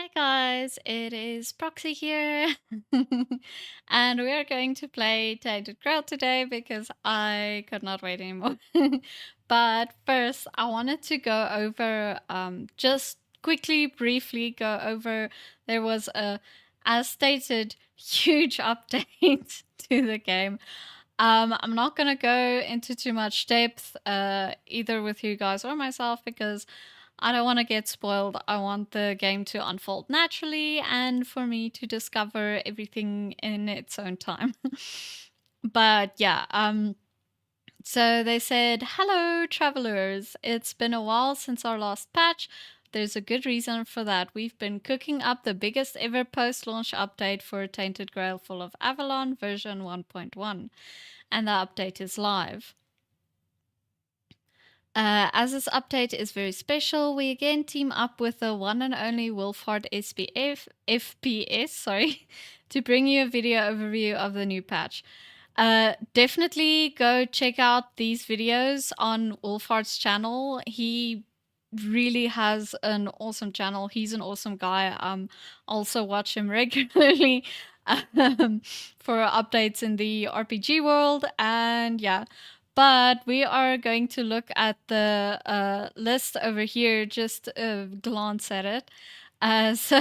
Hi guys, it is Proxy here, and we are going to play Tainted Grail today because I could not wait anymore. But first, I wanted to go over, just quickly, briefly go over. There was a, as stated, huge update to the game. I'm not gonna go into too much depth, either with you guys or myself, because I don't want to get spoiled. I want the game to unfold naturally and for me to discover everything in its own time. But yeah, so they said, "Hello, travelers. It's been a while since our last patch. There's a good reason for that. We've been cooking up the biggest ever post-launch update for Tainted Grail Fall of Avalon version 1.1, and the update is live. As this update is very special, we again team up with the one and only Wolfhard FPS, sorry, to bring you a video overview of the new patch. Definitely go check out these videos on Wolfhard's channel. He really has an awesome channel. He's an awesome guy. Also watch him regularly for updates in the RPG world, and yeah. But we are going to look at the list over here, just glance at it. So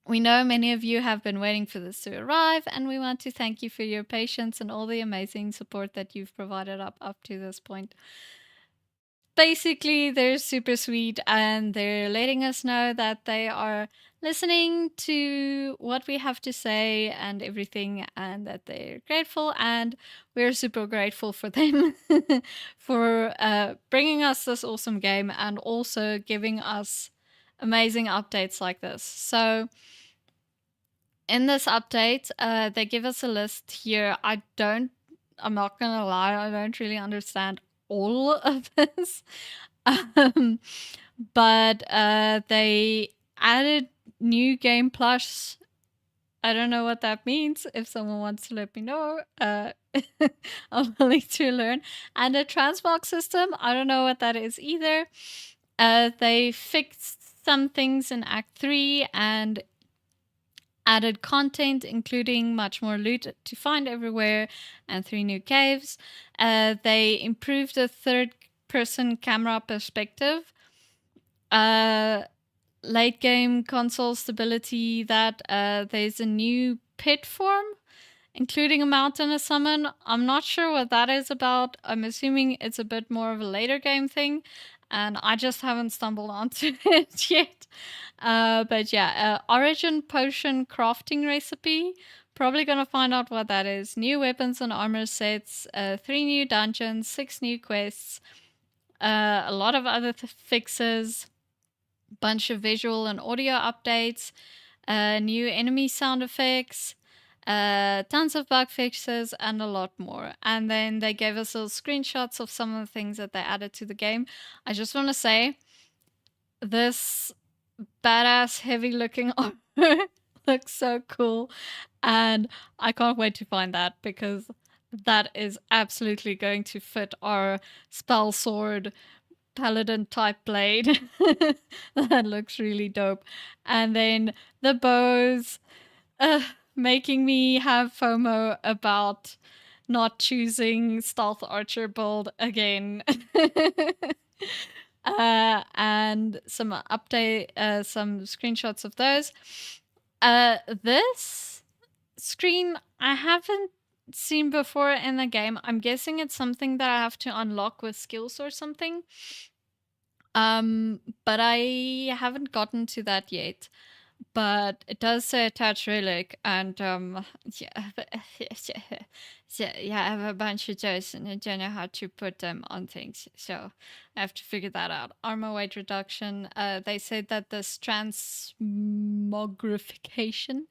we know many of you have been waiting for this to arrive, and we want to thank you for your patience and all the amazing support that you've provided up to this point. Basically, they're super sweet, and they're letting us know that they are listening to what we have to say and everything, and that they're grateful, and we're super grateful for them for bringing us this awesome game and also giving us amazing updates like this. So in this update, they give us a list here. I'm not gonna lie, I don't really understand all of this. Um, but they added new game plus. I don't know what that means. If someone wants to let me know, I'm willing to learn. And a transmog system, I don't know what that is either. They fixed some things in Act 3 and added content, including much more loot to find everywhere and 3 new caves. They improved the third-person camera perspective. Late game console stability, that there's a new pit form, including a mount and a summon. I'm not sure what that is about. I'm assuming it's a bit more of a later game thing, and I just haven't stumbled onto it yet. But yeah, origin potion crafting recipe. Probably gonna find out what that is. New weapons and armor sets, 3 new dungeons, 6 new quests, a lot of other fixes, bunch of visual and audio updates, new enemy sound effects, tons of bug fixes, and a lot more. And then they gave us little screenshots of some of the things that they added to the game. I just want to say, this badass heavy looking armor looks so cool, and I can't wait to find that, because that is absolutely going to fit our spell sword paladin type blade. That looks really dope. And then the bows, making me have FOMO about not choosing stealth archer build again. And some some screenshots of those. This screen I haven't seen before in the game. I'm guessing it's something that I have to unlock with skills or something. But I haven't gotten to that yet. But it does say attach relic, and yeah, yeah, I have a bunch of those, and I don't know how to put them on things, so I have to figure that out. Armor weight reduction. They said that this transmogrification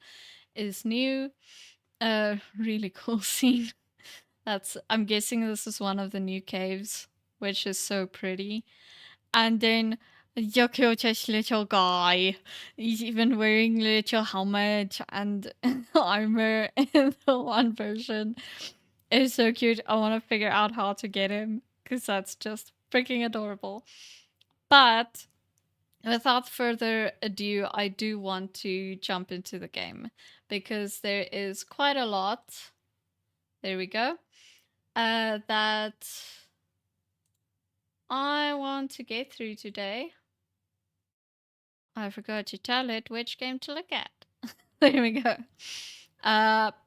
is new. Really cool scene. I'm guessing this is one of the new caves, which is so pretty. And then Yoko's little guy, he's even wearing little helmet and armor in the one version. It's so cute. I want to figure out how to get him, because that's just freaking adorable. But without further ado, I do want to jump into the game because there is quite a lot. There we go. That I want to get through today. I forgot to tell it which game to look at. There we go.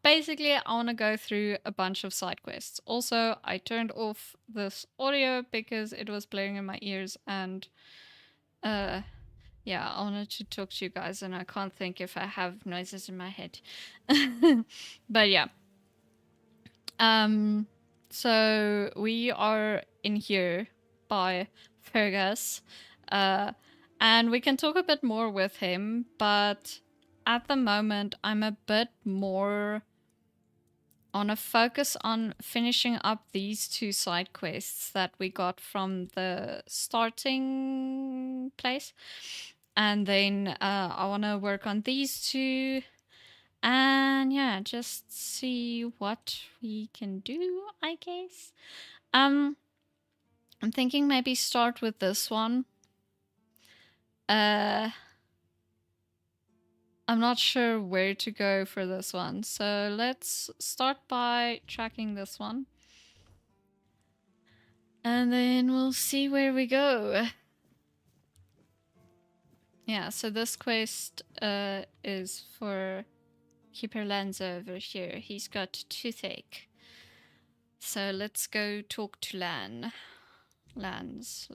Basically, I want to go through a bunch of side quests. Also, I turned off this audio because it was blaring in my ears, and yeah, I wanted to talk to you guys, and I can't think if I have noises in my head. But yeah. So we are in here by Fergus, and we can talk a bit more with him, but at the moment I'm a bit more on a focus on finishing up these two side quests that we got from the starting place. And then I want to work on these two. And yeah, just see what we can do, I guess. I'm thinking maybe start with this one. I'm not sure where to go for this one. So let's start by tracking this one. And then we'll see where we go. Yeah, so this quest is for Keeper Lanz over here. He's got toothache. So let's go talk to Lanz,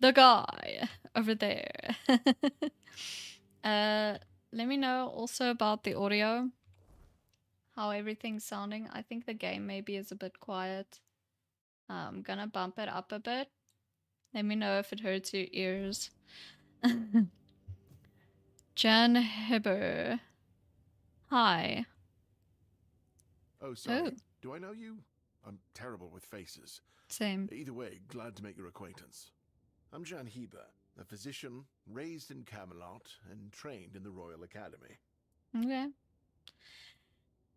the guy over there. Let me know also about the audio, how everything's sounding. I think the game maybe is a bit quiet. I'm gonna bump it up a bit. Let me know if it hurts your ears. Jan Hibber. Hi. Oh, sorry. Do I know you? I'm terrible with faces. Same. Either way, glad to make your acquaintance. I'm Jan Heber, a physician raised in Camelot and trained in the Royal Academy. Okay.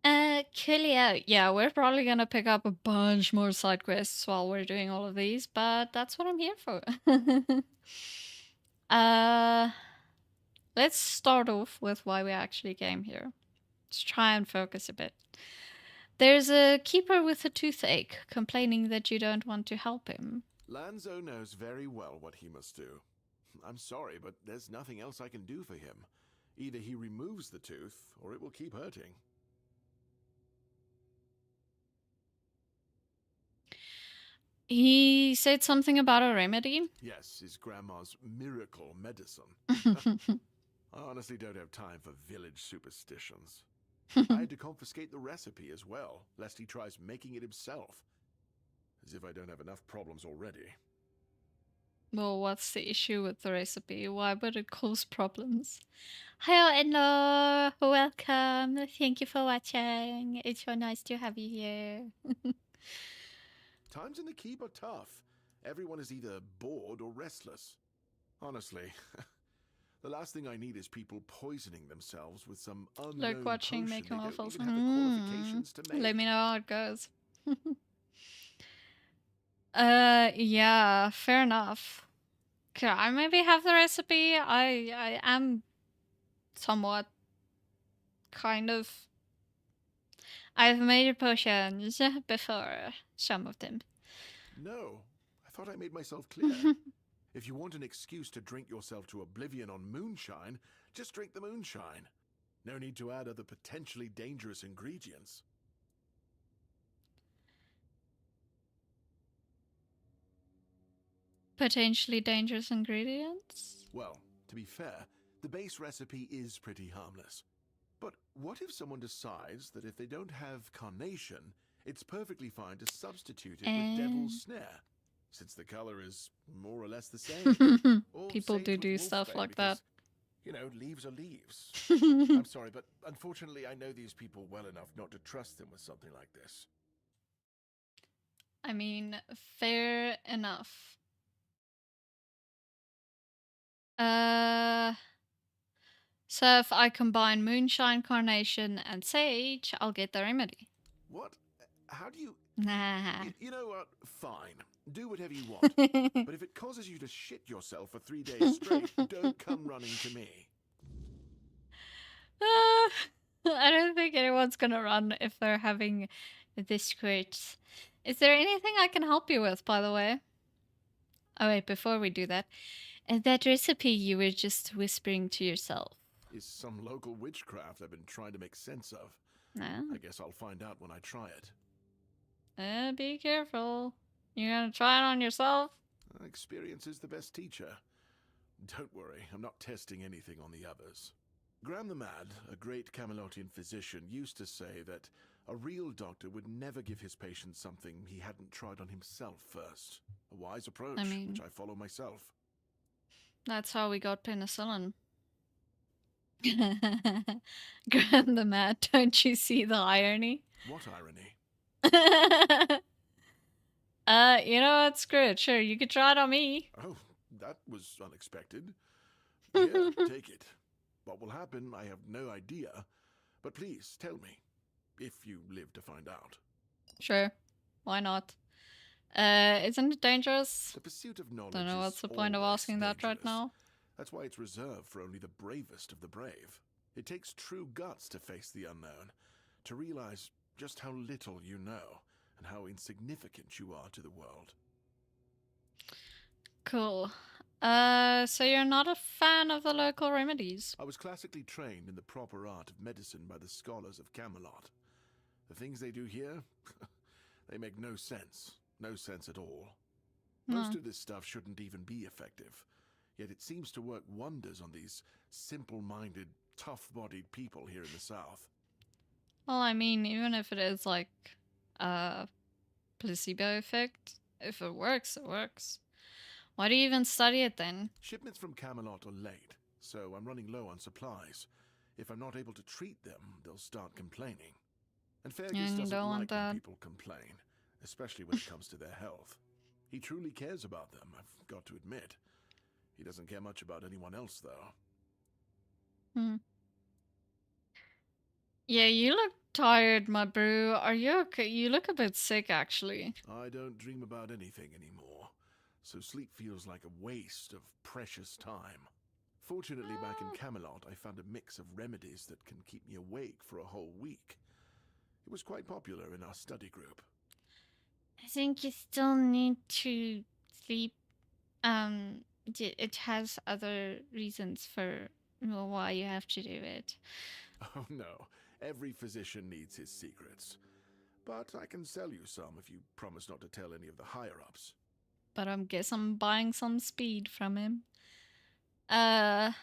Coolio. Yeah, we're probably gonna pick up a bunch more side quests while we're doing all of these, but that's what I'm here for. Let's start off with why we actually came here. Let's try and focus a bit. There's a keeper with a toothache complaining that you don't want to help him. Lanzo knows very well what he must do. I'm sorry, but there's nothing else I can do for him. Either he removes the tooth, or it will keep hurting. He said something about a remedy? Yes, his grandma's miracle medicine. I honestly don't have time for village superstitions. I had to confiscate the recipe as well, lest he tries making it himself. As if I don't have enough problems already. Well, what's the issue with the recipe? Why would it cause problems? Hello, welcome. Thank you for watching. It's so nice to have you here. Times in the keep are tough. Everyone is either bored or restless. Honestly, the last thing I need is people poisoning themselves with some unknown Like watching potion making they don't waffles. even have the qualifications to make. Let me know how it goes. Yeah, fair enough. Okay, I maybe have the recipe. I am somewhat kind of. I've made potions before, some of them. No, I thought I made myself clear. If you want an excuse to drink yourself to oblivion on moonshine, just drink the moonshine. No need to add other potentially dangerous ingredients. Potentially dangerous ingredients? Well, to be fair, the base recipe is pretty harmless. But what if someone decides that if they don't have carnation, it's perfectly fine to substitute it with devil's snare, since the color is more or less the same? People do stuff like that. You know, leaves are leaves. I'm sorry, but unfortunately I know these people well enough not to trust them with something like this. I mean, fair enough. So if I combine moonshine, carnation, and sage, I'll get the remedy. What? How do you... Nah. You know what? Fine. Do whatever you want. But if it causes you to shit yourself for 3 days straight, don't come running to me. I don't think anyone's gonna run if they're having this great. Is there anything I can help you with, by the way? Oh wait, before we do that, that recipe you were just whispering to yourself. Is some local witchcraft I've been trying to make sense of. No. I guess I'll find out when I try it. Be careful. You're gonna try it on yourself? Experience is the best teacher. Don't worry, I'm not testing anything on the others. Graham the Mad, a great Camelotian physician, used to say that a real doctor would never give his patients something he hadn't tried on himself first. A wise approach, which I follow myself. That's how we got penicillin. Graham the Mad, don't you see the irony? What irony? You know what? Screw it. Sure, you could try it on me. Oh, that was unexpected. Here, take it. What will happen, I have no idea. But please, tell me, if you live to find out. Sure. Why not? Isn't it dangerous? The pursuit of knowledge Don't know what's the point of asking that right now. That's why it's reserved for only the bravest of the brave. It takes true guts to face the unknown, to realize just how little you know, and how insignificant you are to the world. Cool. So you're not a fan of the local remedies? I was classically trained in the proper art of medicine by the scholars of Camelot. The things they do here, they make no sense. No sense at all. Most of this stuff shouldn't even be effective, yet it seems to work wonders on these simple-minded, tough-bodied people here in the South. Well, I mean, even if it is like a placebo effect, if it works, it works. Why do you even study it then? Shipments from Camelot are late, so I'm running low on supplies. If I'm not able to treat them, they'll start complaining. And Fergus doesn't like when people complain, especially when it comes to their health. He truly cares about them, I've got to admit. He doesn't care much about anyone else, though. Yeah, you look tired, my brew. Are you okay? You look a bit sick, actually. I don't dream about anything anymore, so sleep feels like a waste of precious time. Fortunately, back in Camelot, I found a mix of remedies that can keep me awake for a whole week. It was quite popular in our study group. I think you still need to sleep. It has other reasons for why you have to do it. Oh no, every physician needs his secrets. But I can sell you some if you promise not to tell any of the higher-ups. But I guess I'm buying some speed from him. I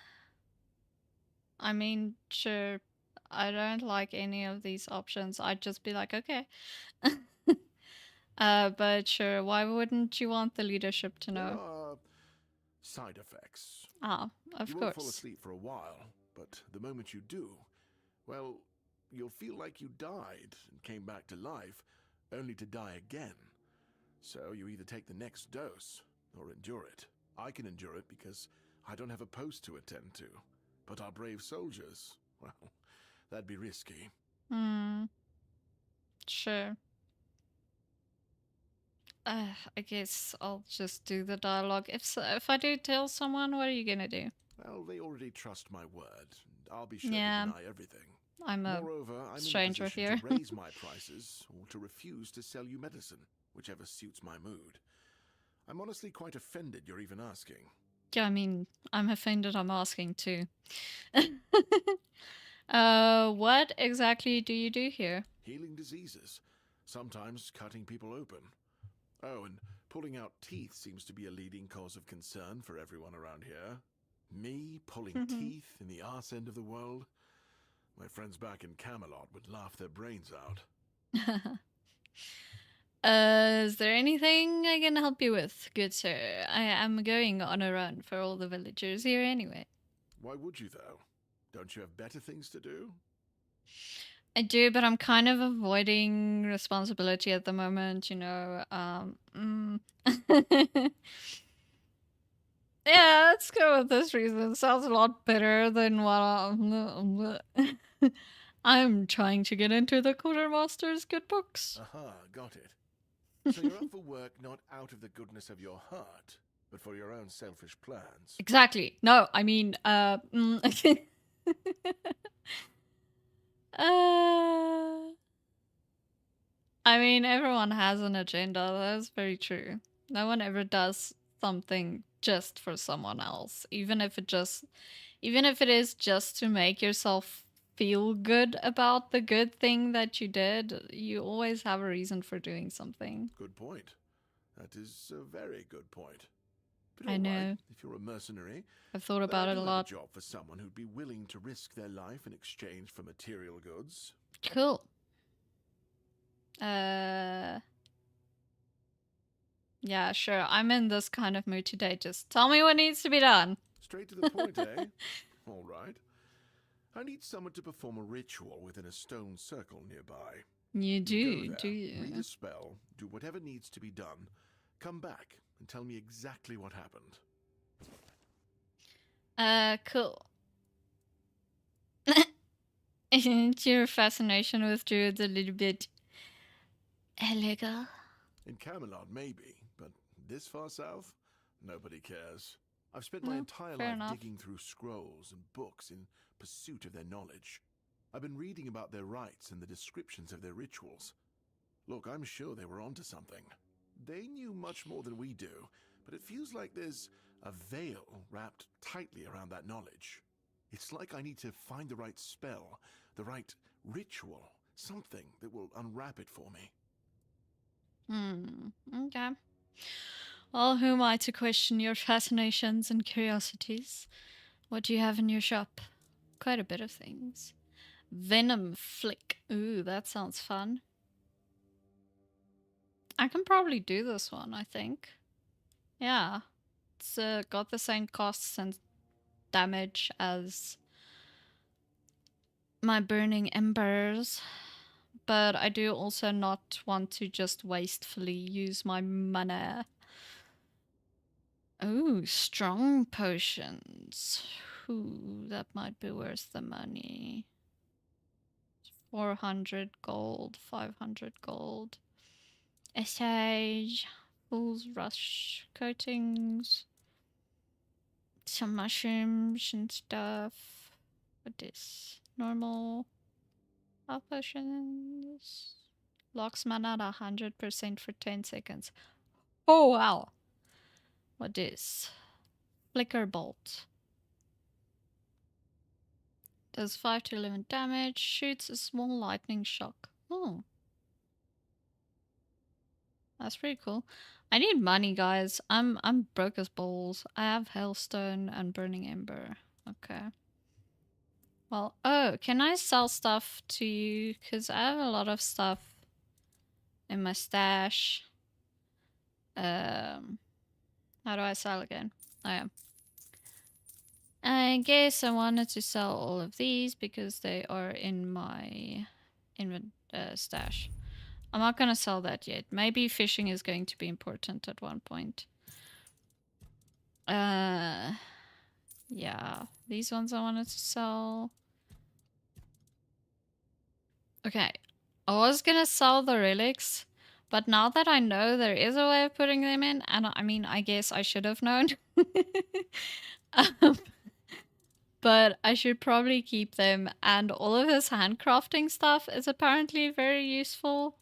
mean, sure, I don't like any of these options. I'd just be like, okay. But sure, why wouldn't you want the leadership to know? There are side effects. Of course. You won't fall asleep for a while, but the moment you do, well, you'll feel like you died and came back to life, only to die again. So you either take the next dose or endure it. I can endure it because I don't have a post to attend to. But our brave soldiers, well, that'd be risky. Sure. I guess I'll just do the dialogue. If I do tell someone, what are you gonna do? Well, they already trust my word. I'll be sure to deny everything. Moreover, I'm stranger in a here. To raise my prices or to refuse to sell you medicine, whichever suits my mood. I'm honestly quite offended you're even asking. Yeah, I mean, I'm offended I'm asking too. What exactly do you do here? Healing diseases, sometimes cutting people open. Oh, and pulling out teeth seems to be a leading cause of concern for everyone around here. Me pulling teeth in the arse end of the world? My friends back in Camelot would laugh their brains out. Is there anything I can help you with, good sir? I am going on a run for all the villagers here anyway. Why would you, though? Don't you have better things to do? I do, but I'm kind of avoiding responsibility at the moment, you know. Yeah, let's go with this reason. Sounds a lot better than what I'm trying to get into the Quartermaster's good books. Aha, got it. So you're up for work not out of the goodness of your heart, but for your own selfish plans. Exactly. No, I mean, uh, I mean, everyone has an agenda. That's very true. No one ever does something just for someone else, even if it is just to make yourself feel good about the good thing that you did. You always have a reason for doing something. Good point. That is a very good point. But I all right, know. if you're a mercenary, I've thought then about I it a do have a lot. job for someone who'd be willing to risk their life in exchange for material goods. Cool. Yeah, sure. I'm in this kind of mood today. Just tell me what needs to be done. Straight to the point, eh? All right. I need someone to perform a ritual within a stone circle nearby. You do, Go do there, you? read a spell, do whatever needs to be done, come back and tell me exactly what happened. Cool. Isn't your fascination with druids a little bit illegal? In Camelot, maybe, but this far south, nobody cares. I've spent my entire fair life enough. digging through scrolls and books in pursuit of their knowledge. I've been reading about their rites and the descriptions of their rituals. Look, I'm sure they were onto something. They knew much more than we do, but it feels like there's a veil wrapped tightly around that knowledge. It's like I need to find the right spell, the right ritual, something that will unwrap it for me. Okay. Well, who am I to question your fascinations and curiosities? What do you have in your shop? Quite a bit of things. Venom Flick. Ooh, that sounds fun. I can probably do this one, I think. Yeah. It's got the same costs and damage as my Burning Embers. But I do also not want to just wastefully use my mana. Ooh, strong potions. Ooh, that might be worth the money. 400 gold, 500 gold. Sage, Fool's Rush coatings, some mushrooms and stuff. What is normal? Health potions. Locks mana at 100% for 10 seconds. Oh wow! What is? Flicker Bolt. Does 5 to 11 damage. Shoots a small lightning shock. Oh. That's pretty cool. I need money, guys. I'm broke as balls. I have Hailstone and Burning Ember. Okay. Well, oh, can I sell stuff to you? Because I have a lot of stuff in my stash. How do I sell again? Oh, yeah. I guess I wanted to sell all of these because they are in my stash. I'm not going to sell that yet. Maybe fishing is going to be important at one point. Yeah. These ones I wanted to sell. Okay. I was going to sell the relics, but now that I know there is a way of putting them in, and I mean, I guess I should have known. um, but I should probably keep them. And all of this handcrafting stuff is apparently very useful.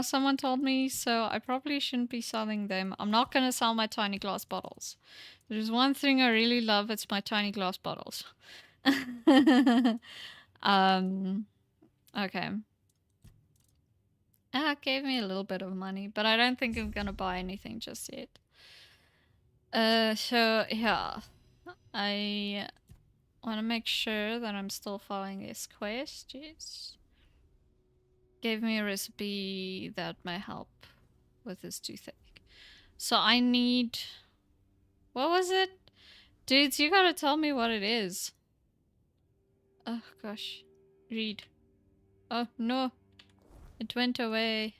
Someone told me, so I probably shouldn't be selling them. I'm not going to sell my tiny glass bottles. There's one thing I really love, it's my tiny glass bottles. Okay. It gave me a little bit of money, but I don't think I'm gonna buy anything just yet. So yeah. I want to make sure that I'm still following this quest. Yes. Gave me a recipe that may help with this toothache. So I need... What was it? Dudes, you gotta tell me what it is. Oh gosh. Read. Oh no. It went away.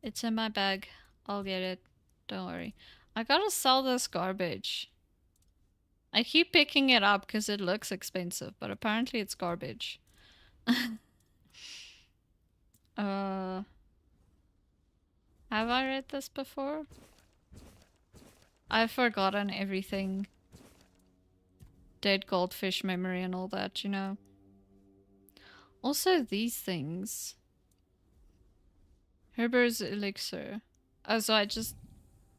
It's in my bag. I'll get it. Don't worry. I gotta sell this garbage. I keep picking it up because it looks expensive, but apparently it's garbage. Have I read this before? I've forgotten everything. Dead goldfish memory and all that, you know. Also these things. Herber's elixir. Oh, so I just...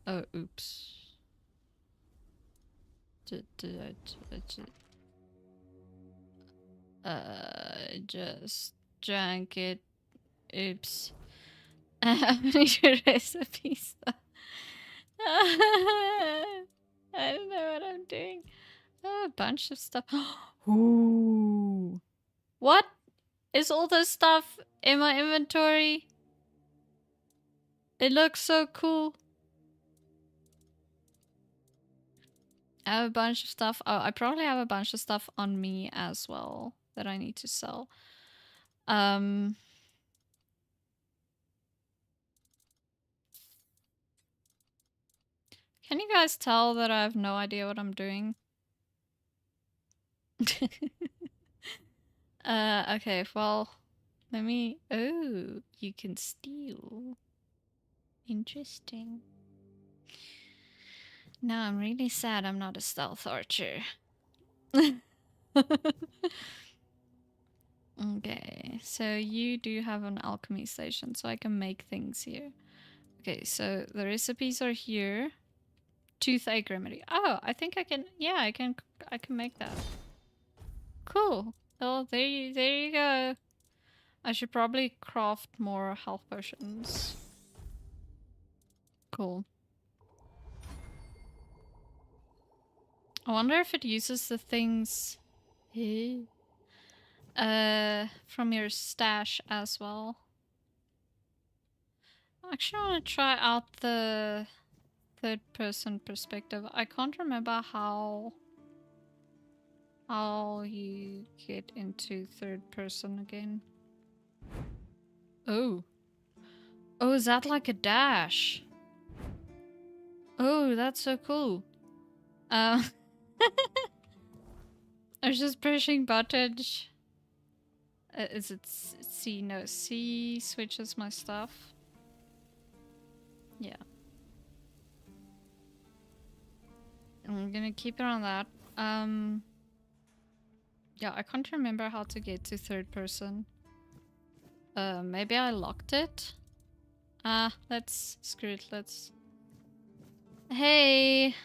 Oh, oops. Just drank it. Oops. How many recipes? I don't know what I'm doing. Oh, a bunch of stuff. Ooh. What is all this stuff in my inventory? It looks so cool. I have a bunch of stuff. Oh, I probably have a bunch of stuff on me as well that I need to sell. Can you guys tell that I have no idea what I'm doing? Okay, well, let me... Oh, you can steal. Interesting. Now I'm really sad I'm not a stealth archer. Okay, so you do have an alchemy station, so I can make things here. Okay, so the recipes are here. Toothache remedy. Oh, I think I can... Yeah, I can make that. Cool. Well, there you go. I should probably craft more health potions. Cool. I wonder if it uses the things from your stash as well. I actually want to try out the third person perspective. I can't remember how you get into third person again. Oh. Oh, is that like a dash? Oh, that's so cool. I was just pushing buttons. Is it C? No, C switches my stuff. Yeah. I'm gonna keep it on that. Yeah, I can't remember how to get to third person. Maybe I locked it? Screw it, let's... Hey!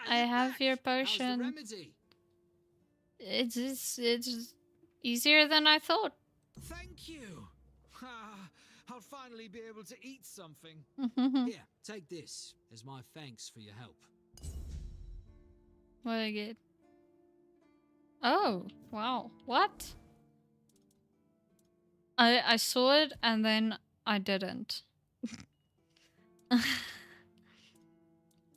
I have your potion. It's easier than I thought. Thank you! I'll finally be able to eat something. Here, take this as my thanks for your help. What did I get? Oh, wow. What? I saw it and then I didn't.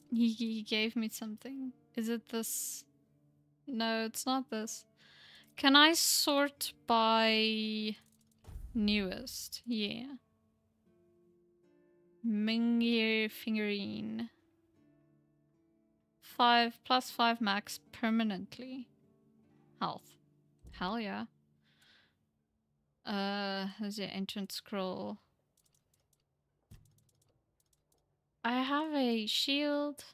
He gave me something. Is it this? No, it's not this. Can I sort by newest? Yeah. Mingir figurine. 5 plus 5 max permanently. Health. Hell yeah. There's the entrance scroll. I have a shield.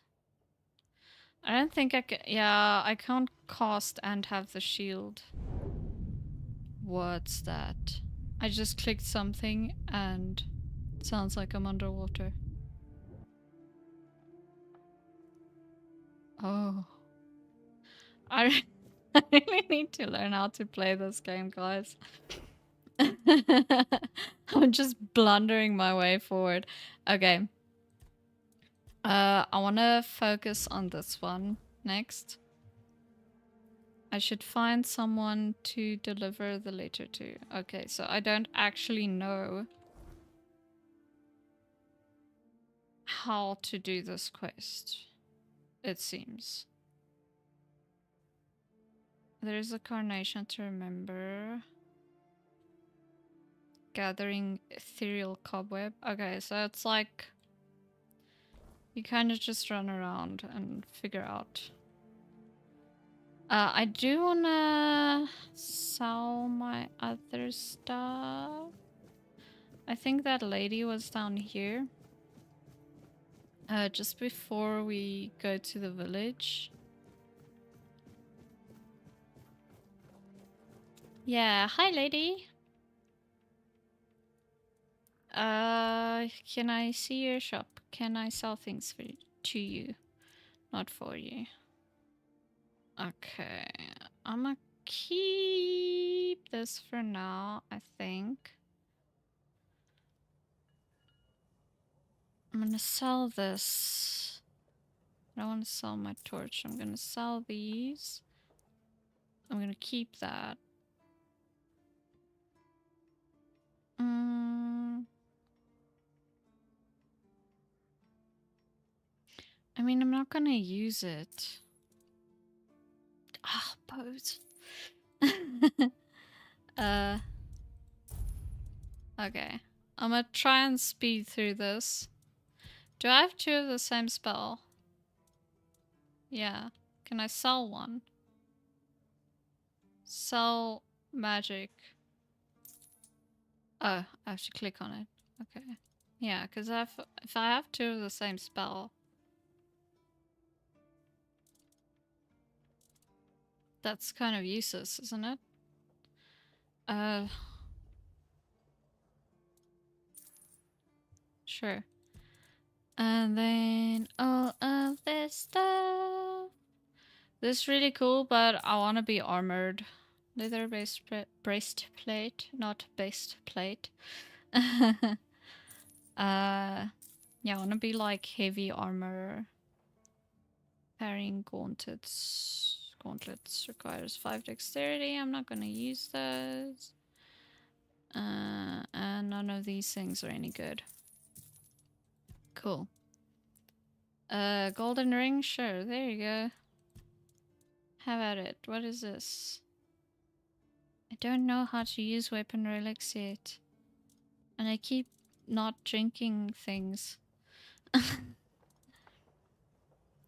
I don't think I can. Yeah, I can't cast and have the shield. What's that? I just clicked something and it sounds like I'm underwater. Oh. I really need to learn how to play this game, guys. I'm just blundering my way forward. Okay. I want to focus on this one next. I should find someone to deliver the letter to. Okay, so I don't actually know how to do this quest, it seems. There's a Carnation to Remember. Gathering ethereal cobweb. Okay, so it's like you kind of just run around and figure out. I do wanna sell my other stuff. I think that lady was down here. Just before we go to the village. Yeah, hi lady. Can I see your shop? Can I sell things for to you? Not for you. Okay. I'm gonna keep this for now, I think. I'm gonna sell this. I don't want to sell my torch. I'm gonna sell these. I'm gonna keep that. I mean, I'm not gonna use it. Ah, bows. Okay. I'm gonna try and speed through this. Do I have 2 of the same spell? Yeah. Can I sell one? Sell magic. Oh, I have to click on it. Okay. Yeah, because if I have 2 of the same spell, that's kind of useless, isn't it? Sure. And then all of this stuff. This is really cool, but I want to be armored. Leather breastplate, not plate. Yeah, I want to be like heavy armor. Parrying gauntlets. Gauntlets requires 5 dexterity. I'm not going to use those. And none of these things are any good. Cool. Golden ring? Sure, there you go. Have at it. What is this? I don't know how to use weapon relics yet. And I keep not drinking things.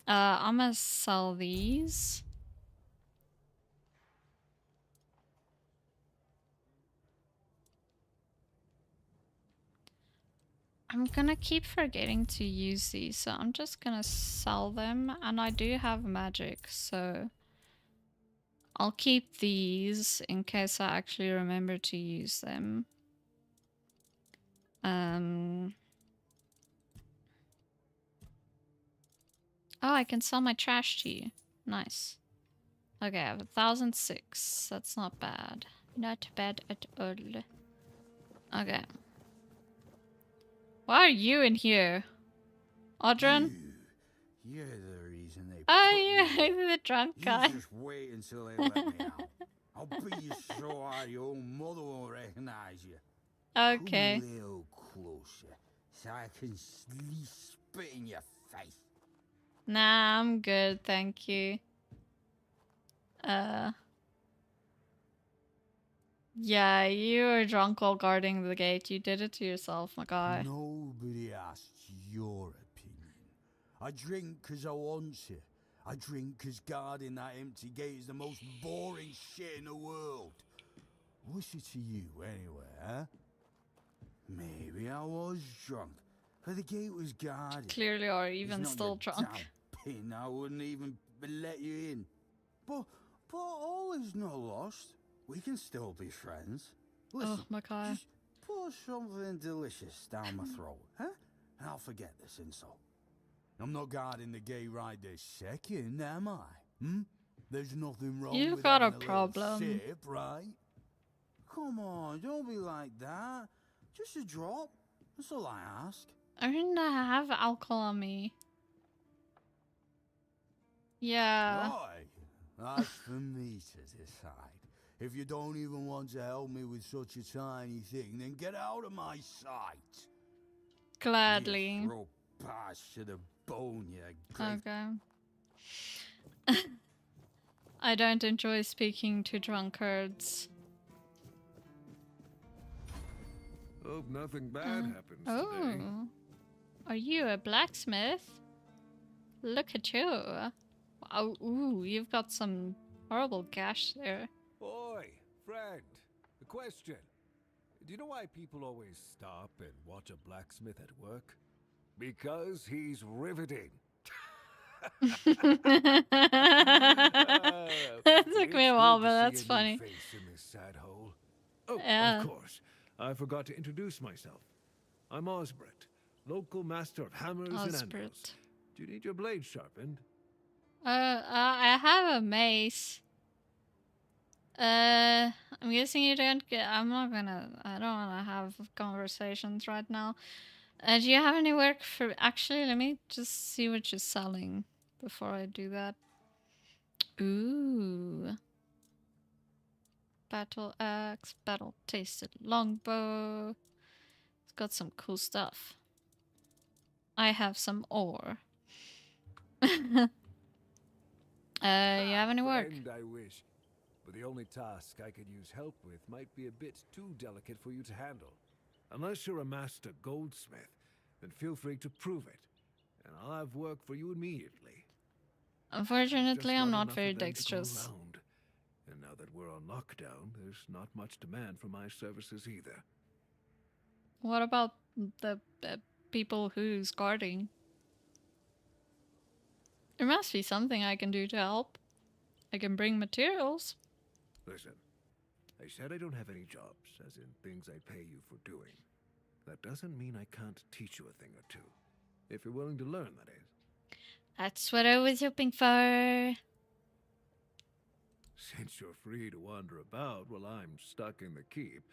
I'm gonna sell these. I'm gonna keep forgetting to use these, so I'm just gonna sell them. And I do have magic, so I'll keep these in case I actually remember to use them. Oh, I can sell my trash to you. Nice. Okay, I have 1,006. That's not bad. Not bad at all. Okay. Why are you in here? Audrun? You're the reason they Oh, put me you're the drunk guy. You just wait until they let me out. I'll beat you so hard your own mother won't recognize you. Okay. Come a little closer so I can spit in your face. Nah, I'm good, thank you. Yeah, you were drunk while guarding the gate. You did it to yourself, my guy. Nobody asked your opinion. I drink because I want to. I drink because guarding that empty gate is the most boring shit in the world. What's it to you, anyway, huh? Maybe I was drunk, but the gate was guarded. Clearly are even still drunk. Pin, I wouldn't even let you in. But all is not lost. We can still be friends. Listen, Oh, my God. just pour something delicious down my throat, huh? And I'll forget this insult. I'm not guarding the gate right this second, am I? There's nothing wrong You've with got a having problem. little sip, right? Come on, don't be like that. Just a drop. That's all I ask. I didn't have alcohol on me. Yeah. Right. That's for me to decide. If you don't even want to help me with such a tiny thing, then get out of my sight. Gladly. You throw past to the bone, you great. Okay. I don't enjoy speaking to drunkards. Hope nothing bad happens today. Oh. Are you a blacksmith? Look at you. Oh, ooh, you've got some Horrible gash there. Oi, friend. A question. Do you know why people always stop and watch a blacksmith at work? Because he's riveting. That took me a while, but that's funny. Face in this sad hole. Oh, Yeah. of course. I forgot to introduce myself. I'm Osbert, local master of hammers and anvils. Osbert. Do you need your blade sharpened? I have a mace. I'm guessing you don't get. I don't wanna have conversations right now. Do you have any work for? Actually, let me just see what you're selling before I do that. Ooh. Battle axe, battle tasted longbow. It's got some cool stuff. I have some ore. You have any work? Friend, I wish. But the only task I could use help with might be a bit too delicate for you to handle. Unless you're a master goldsmith, then feel free to prove it. And I'll have work for you immediately. Unfortunately, I'm not enough very of them to go dexterous. around. And now that we're on lockdown, there's not much demand for my services either. What about the people who's guarding? There must be something I can do to help. I can bring materials. Listen, I said I don't have any jobs, as in things I pay you for doing. That doesn't mean I can't teach you a thing or two. If you're willing to learn, that is. That's what I was hoping for. Since you're free to wander about while I'm stuck in the keep,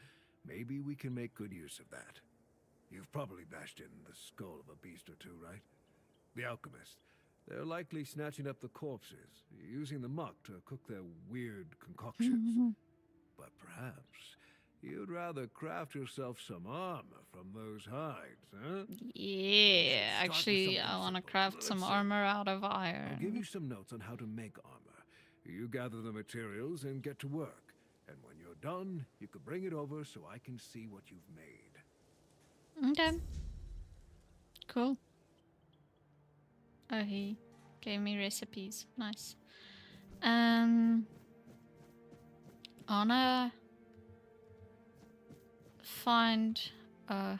maybe we can make good use of that. You've probably bashed in the skull of a beast or two, right? The alchemist. They're likely snatching up the corpses, using the muck to cook their weird concoctions. But perhaps you'd rather craft yourself some armor from those hides, huh? Yeah, Start with actually, something I want to simple. craft some Listen, armor out of I'll give you iron. some notes on how to make armor. You gather the materials and get to work. And when you're done, you can bring it over so I can see what you've made. Okay. Cool. Oh, he gave me recipes. Nice. I wanna find I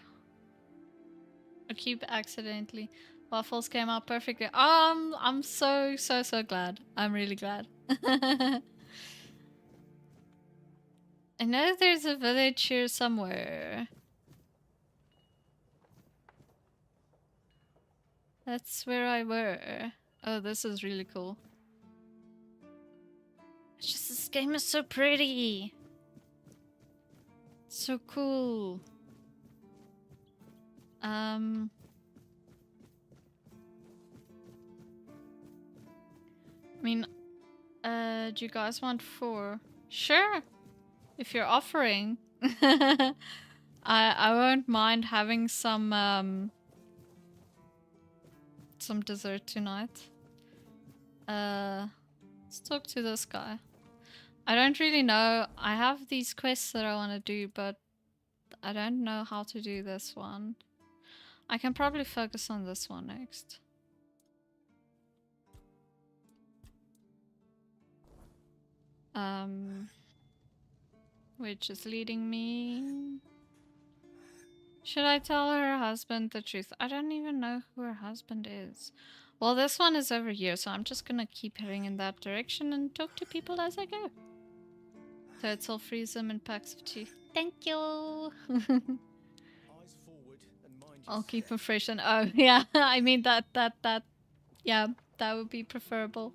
keep accidentally. Waffles came out perfectly. I'm so glad. I'm really glad. I know there's a village here somewhere. That's where I were. Oh, this is really cool. It's just this game is so pretty. So cool. I mean, do you guys want 4? Sure. If you're offering. I won't mind having some dessert tonight. Let's talk to this guy. I don't really know. I have these quests that I want to do, but I don't know how to do this one. I can probably focus on this one next. Which is leading me... Should I tell her husband the truth? I don't even know who her husband is. Well, this one is over here, so I'm just gonna keep heading in that direction and talk to people as I go. Turtle freeze them in packs of 2. Thank you! I'll keep them fresh and... Oh, yeah, I mean that... Yeah, that would be preferable.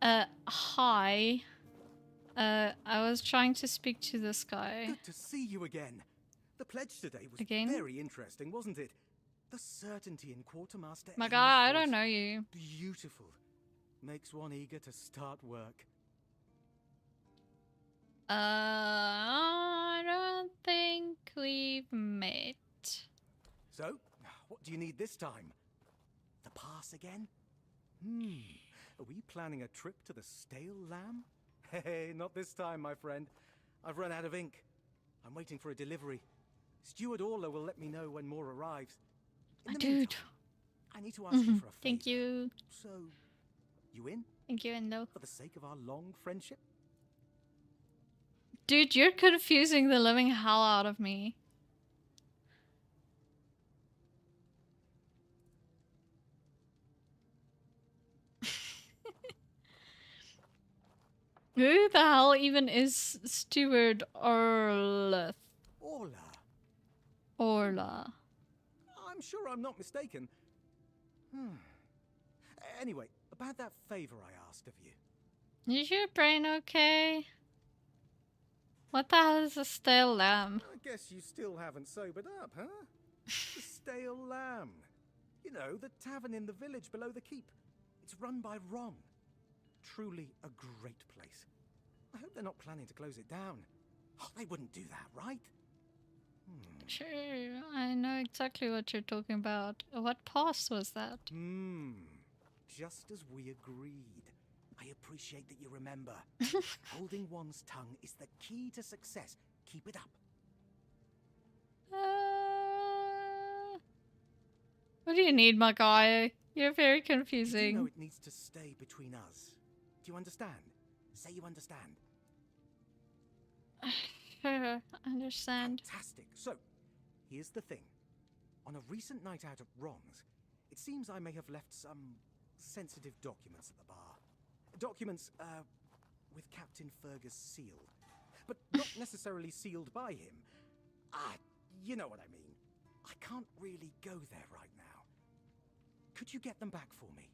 Hi. I was trying to speak to this guy. Good to see you again. The pledge today was Again? very interesting, wasn't it? The certainty in Quartermaster My Ames guy, I was don't know you. beautiful. Makes one eager to start work. I don't think we've met. So, what do you need this time? The pass again? Are we planning a trip to the stale lamb? Hey, not this time, my friend. I've run out of ink. I'm waiting for a delivery. Steward Orla will let me know when more arrives. In the Dude. meantime, I need to ask you for a favor. Thank you. So, You in? Thank you, Endo. For the sake of our long friendship? Dude, you're confusing the living hell out of me. Who the hell even is Steward Orla? Orla. I'm sure I'm not mistaken. Anyway, about that favor I asked of you. Is your brain okay? What the hell is a stale lamb? I guess you still haven't sobered up, huh? The Stale Lamb. You know, the tavern in the village below the keep. It's run by Ron. Truly a great place. I hope they're not planning to close it down. Oh, they wouldn't do that, right? Sure, I know exactly what you're talking about. What pass was that? Just as we agreed. I appreciate that you remember. Holding one's tongue is the key to success. Keep it up. What do you need, my guy? You're very confusing. You know it needs to stay between us. Do you understand? Say you understand. Sure, I understand. Fantastic. So, here's the thing. On a recent night out at Ron's, it seems I may have left some sensitive documents at the bar. Documents, with Captain Fergus' seal. But not necessarily sealed by him. You know what I mean. I can't really go there right now. Could you get them back for me?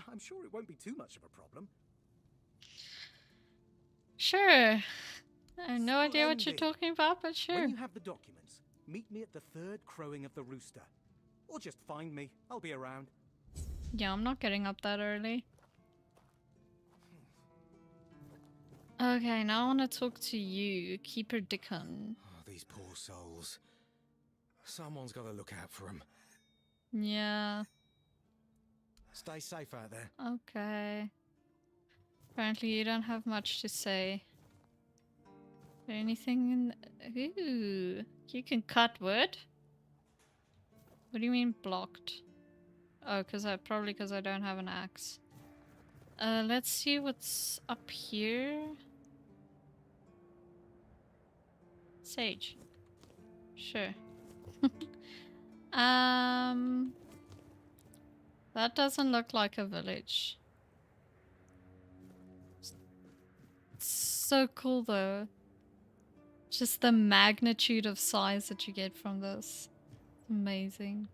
I'm sure it won't be too much of a problem. Sure. I have no idea what you're talking about, but sure. When you have the documents, meet me at the third crowing of the rooster. Or just find me. I'll be around. Yeah, I'm not getting up that early. Okay, now I want to talk to you, Keeper Dickon. Oh, these poor souls. Someone's got to look out for them. Yeah. Stay safe out there. Okay. Apparently you don't have much to say. Is there anything in... Ooh, you can cut wood? What do you mean blocked? Oh, probably because I don't have an axe. Let's see what's up here. Sage. Sure. That doesn't look like a village. It's so cool though. Just the magnitude of size that you get from this. Amazing.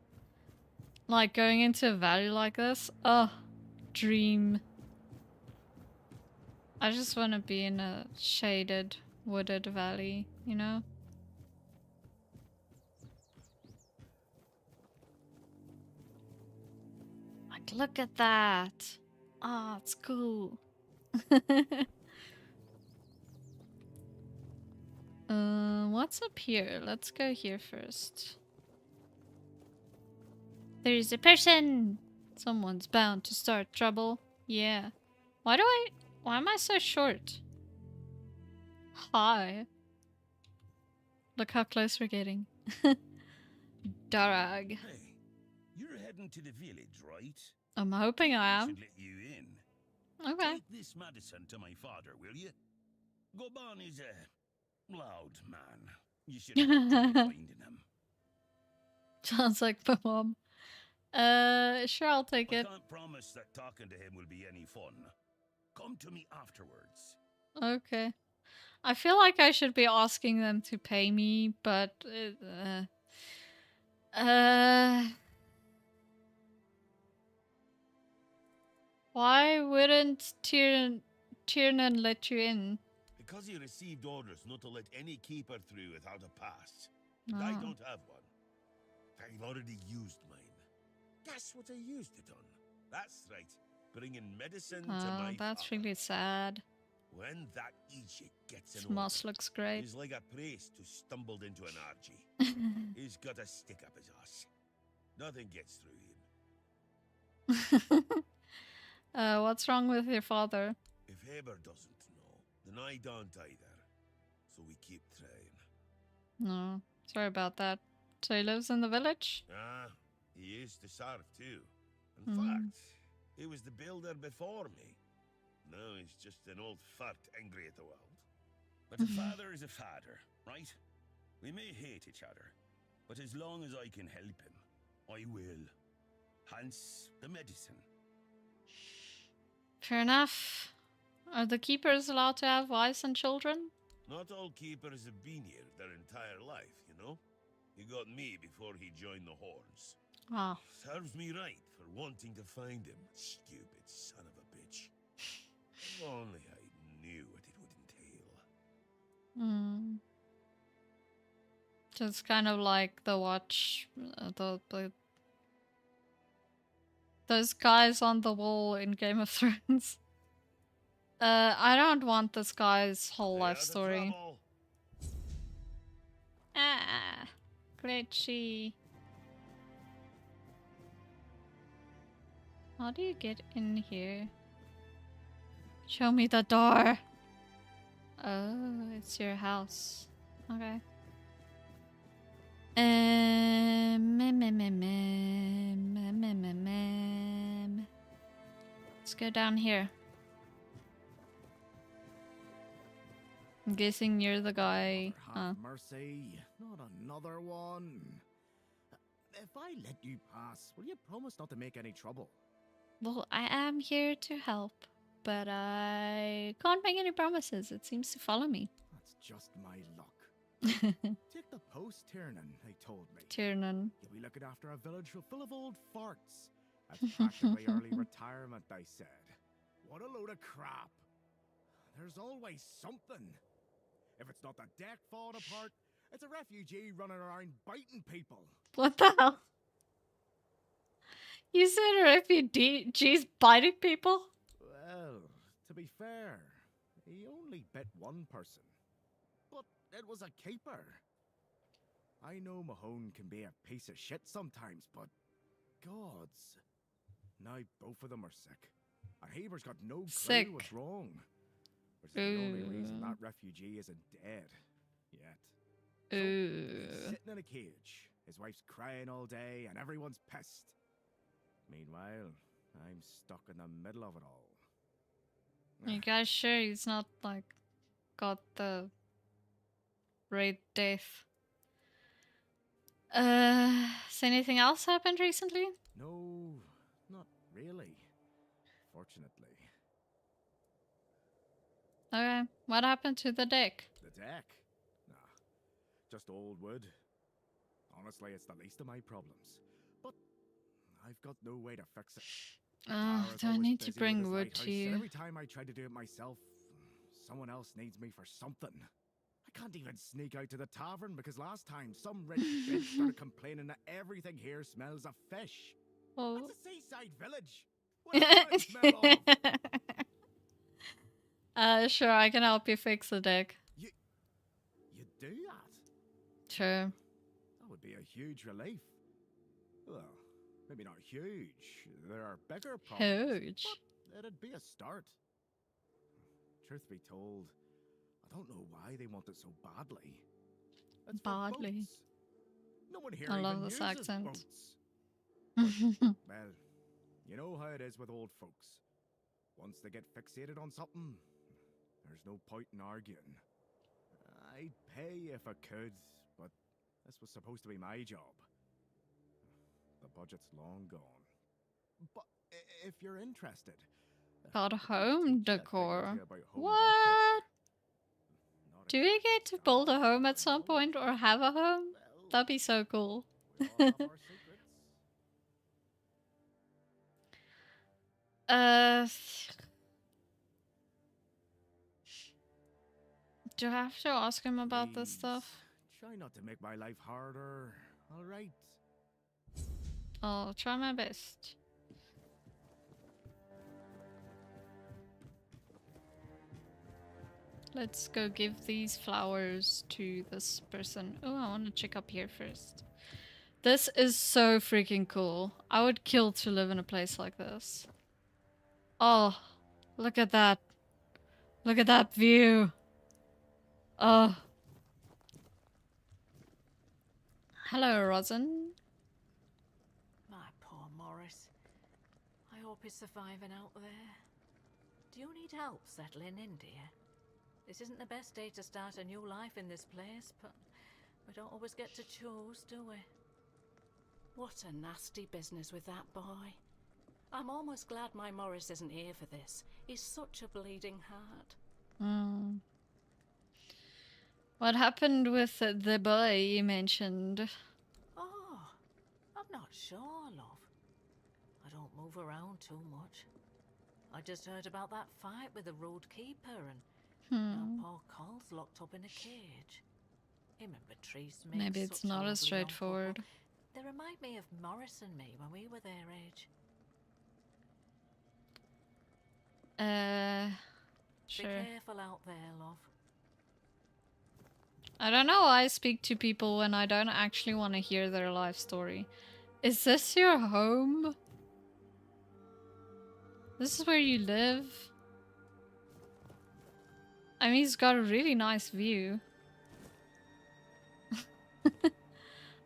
Like going into a valley like this. Oh, dream. I just want to be in a shaded, wooded valley, you know? Like, look at that. Ah, it's cool. What's up here? Let's go here first. There's a person! Someone's bound to start trouble. Yeah. Why am I so short? Hi. Look how close we're getting. Darag. Hey, you're heading to the village, right? I'm hoping I am. Should let you in. Okay. Take this medicine to my father, will you? Goban is a loud man. You should have finding him. Sounds like my mom. Sure, I'll take it. I can't promise that talking to him will be any fun. Come to me afterwards. Okay. I feel like I should be asking them to pay me, but why wouldn't Tiernan let you in? Because he received orders not to let any keeper through without a pass. Oh. I don't have one. I've already used mine. Guess what I used it on? That's right. Bringing medicine to my that's father. really sad. When that Egypt gets This an moss looks great. he's like a priest who stumbled into an orgy. He's got a stick up his ass. Nothing gets through him. What's wrong with your father? If Haber doesn't know, then I don't either. So we keep trying. No, sorry about that. So he lives in the village? Ah, he used to serve too. In fact, He was the builder before me. Now he's just an old fart angry at the world. But a father is a father, right? We may hate each other, but as long as I can help him, I will. Hence the medicine. Fair enough. Are the keepers allowed to have wives and children? Not all keepers have been here their entire life, you know? He got me before he joined the Horns. Ah. Serves me right for wanting to find him, stupid son of a bitch. If only I knew what it would entail. Hmm. Just kind of like the watch, those guys on the wall in Game of Thrones. I don't want this guy's whole life story. Ah, glitchy. How do you get in here? Show me the door. Oh, it's your house. Okay. Let's go down here. I'm guessing you're the guy. Have mercy, not another one. If I let you pass, will you promise not to make any trouble? Well, I am here to help, but I can't make any promises. It seems to follow me. That's just my luck. Take the post, Tiernan, they told me. Tiernan. You'll be looking after a village full of old farts. That's practically early retirement, they said. What a load of crap. There's always something. If it's not the deck falling apart, it's a refugee running around biting people. What the hell? You said refugees biting people? Well, to be fair, he only bit one person. But it was a keeper. I know Mahone can be a piece of shit sometimes, but gods. Now both of them are sick. And Haber's got no clue what's wrong. Which is the only reason that refugee isn't dead yet. So, he's sitting in a cage. His wife's crying all day and everyone's pissed. Meanwhile, I'm stuck in the middle of it all. You guys sure he's not like got the Red Death? Has anything else happened recently? No, not really. Fortunately. Okay, what happened to the deck? The deck? Nah, just old wood. Honestly, it's the least of my problems. But I've got no way to fix it. Do I need to bring wood to you? Every time I try to do it myself, someone else needs me for something. I can't even sneak out to the tavern because last time some rich bitch started complaining that everything here smells of fish. Oh. It's a seaside village. What does it smell of? Sure, I can help you fix the deck. You do that? Sure. That would be a huge relief. Well, maybe not huge. There are bigger problems. Huge. But it'd be a start. Truth be told, I don't know why they want it so badly. It's for boats. No one here I love even this uses accent. boats. But, well, you know how it is with old folks. Once they get fixated on something, there's no point in arguing. I'd pay if I could, but this was supposed to be my job. The budget's long gone. But if you're interested... Got home decor. What? Decor. Do we get to build a home at some point or have a home? That'd be so cool. Do I have to ask him about this stuff? Try not to make my life harder, alright? I'll try my best. Let's go give these flowers to this person. Oh, I want to check up here first. This is so freaking cool. I would kill to live in a place like this. Oh, look at that. Look at that view. Oh. Hello, Rosin. My poor Morris. I hope is surviving out there. Do you need help settling in, dear? This isn't the best day to start a new life in this place, but we don't always get to choose, do we? What a nasty business with that boy. I'm almost glad my Morris isn't here for this. He's such a bleeding heart. Mm. What happened with the boy you mentioned? Oh, I'm not sure, love. I don't move around too much. I just heard about that fight with the road keeper, and now poor Cole's locked up in a cage. Him and Patrice made Maybe it's such a not as lovely young straightforward. couple. They remind me of Morris and me when we were their age. Sure. Be careful out there, love. I don't know why I speak to people when I don't actually want to hear their life story. Is this your home? This is where you live? I mean, he's got a really nice view.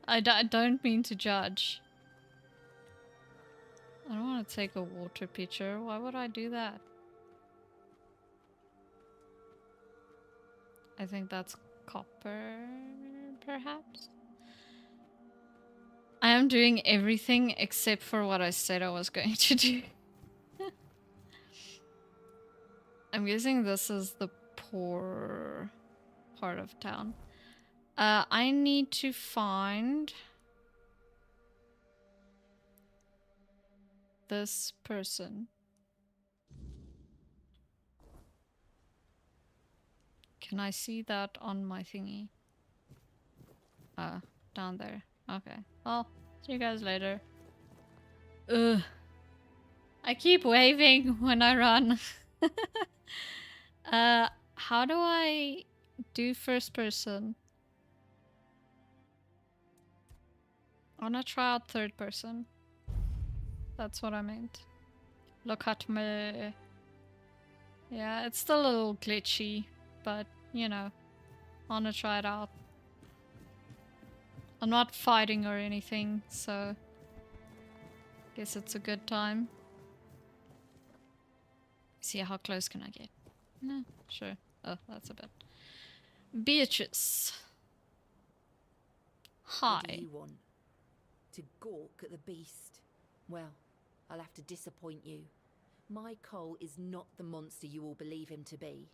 I don't mean to judge. I don't want to take a water picture. Why would I do that? I think that's copper, perhaps? I am doing everything except for what I said I was going to do. I'm guessing this is the poor part of town. I need to find this person. Can I see that on my thingy? Down there. Okay. Well, see you guys later. Ugh. I keep waving when I run. How do I do first person? I wanna try out third person. That's what I meant. Look at me. Yeah, it's still a little glitchy, but you know, I wanna try it out. I'm not fighting or anything, so guess it's a good time. See, how close can I get? No, sure. Oh, that's a bit. Beatrice. Hi. What do you want? To gawk at the beast? Well, I'll have to disappoint you. My Cole is not the monster you all believe him to be.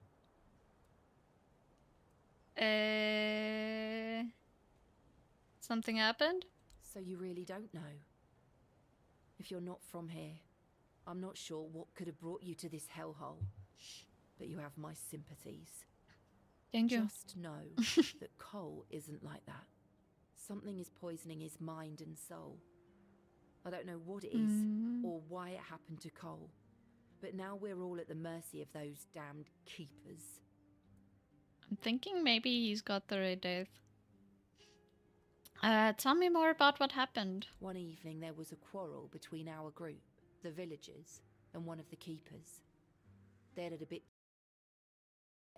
Something happened? So you really don't know? If you're not from here, I'm not sure what could have brought you to this hellhole. But you have my sympathies. Thank you. Just know that Cole isn't like that. Something is poisoning his mind and soul. I don't know what it is or why it happened to Cole. But now we're all at the mercy of those damned keepers. I'm thinking maybe he's got the Red Death. Tell me more about what happened. One evening there was a quarrel between our group, the villagers, and one of the keepers. They had a bit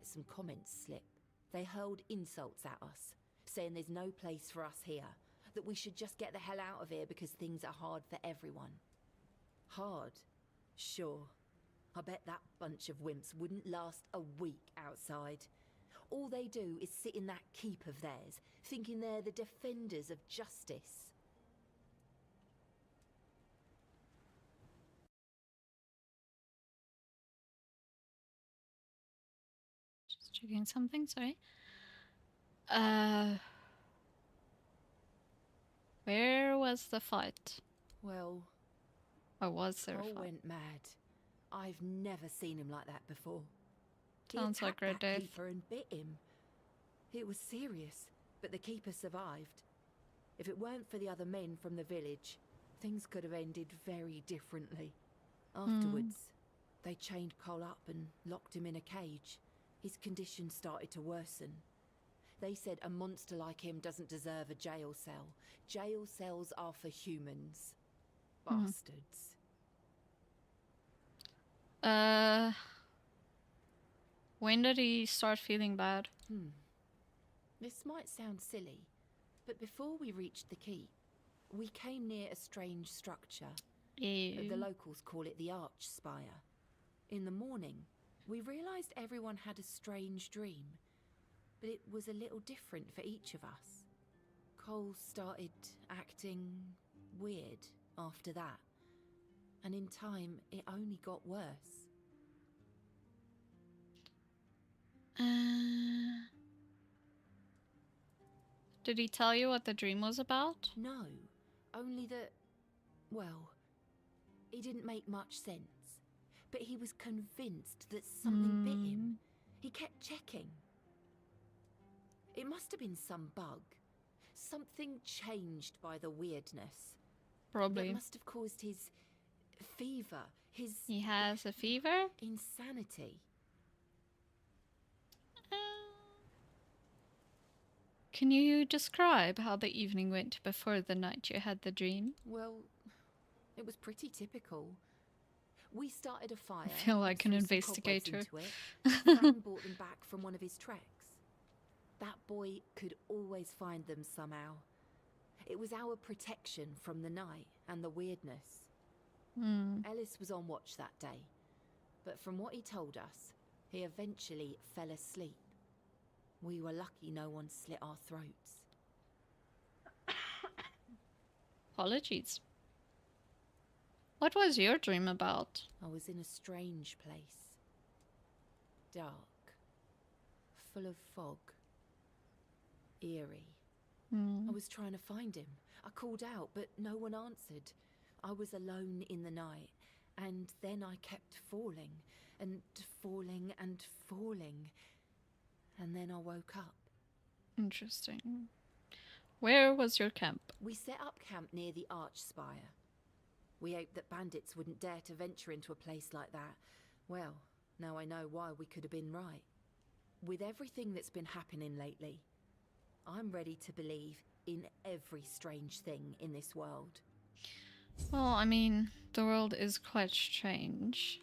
some comments slip. They hurled insults at us, saying there's no place for us here, that we should just get the hell out of here because things are hard for everyone. Hard? Sure. I bet that bunch of wimps wouldn't last a week outside. All they do is sit in that keep of theirs, thinking they're the defenders of justice. Just checking something, sorry. Where was the fight? Well, Or was there a Cole fight? went mad. I've never seen him like that before. Sounds He like attacked Red that Death. keeper and bit him. It was serious, but the keeper survived. If it weren't for the other men from the village, things could have ended very differently. Afterwards, they chained Cole up and locked him in a cage. His condition started to worsen. They said a monster like him doesn't deserve a jail cell. Jail cells are for humans. Bastards. When did he start feeling bad? This might sound silly, but before we reached the keep, we came near a strange structure. The Ew. locals call it the Arch Spire. In the morning, we realised everyone had a strange dream, but it was a little different for each of us. Cole started acting weird after that, and in time, it only got worse. Did he tell you what the dream was about? No, only that, well, it didn't make much sense. But he was convinced that something bit him. He kept checking. It must have been some bug. Something changed by the weirdness. Probably. That must have caused his fever, his He has a fever? insanity. Can you describe how the evening went before the night you had the dream? Well, it was pretty typical. We started a fire. I feel like an threw some investigator. cobwebs into it. Fran brought them back from one of his treks. That boy could always find them somehow. It was our protection from the night and the weirdness. Ellis was on watch that day, but from what he told us, he eventually fell asleep. We were lucky no one slit our throats. Apologies. What was your dream about? I was in a strange place. Dark. Full of fog. Eerie. I was trying to find him. I called out, but no one answered. I was alone in the night, and then I kept falling, and falling, and falling. And then I woke up. Interesting. Where was your camp? We set up camp near the Arch Spire. We hoped that bandits wouldn't dare to venture into a place like that. Well, now I know why we could have been right. With everything that's been happening lately, I'm ready to believe in every strange thing in this world. Well, I mean, the world is quite strange.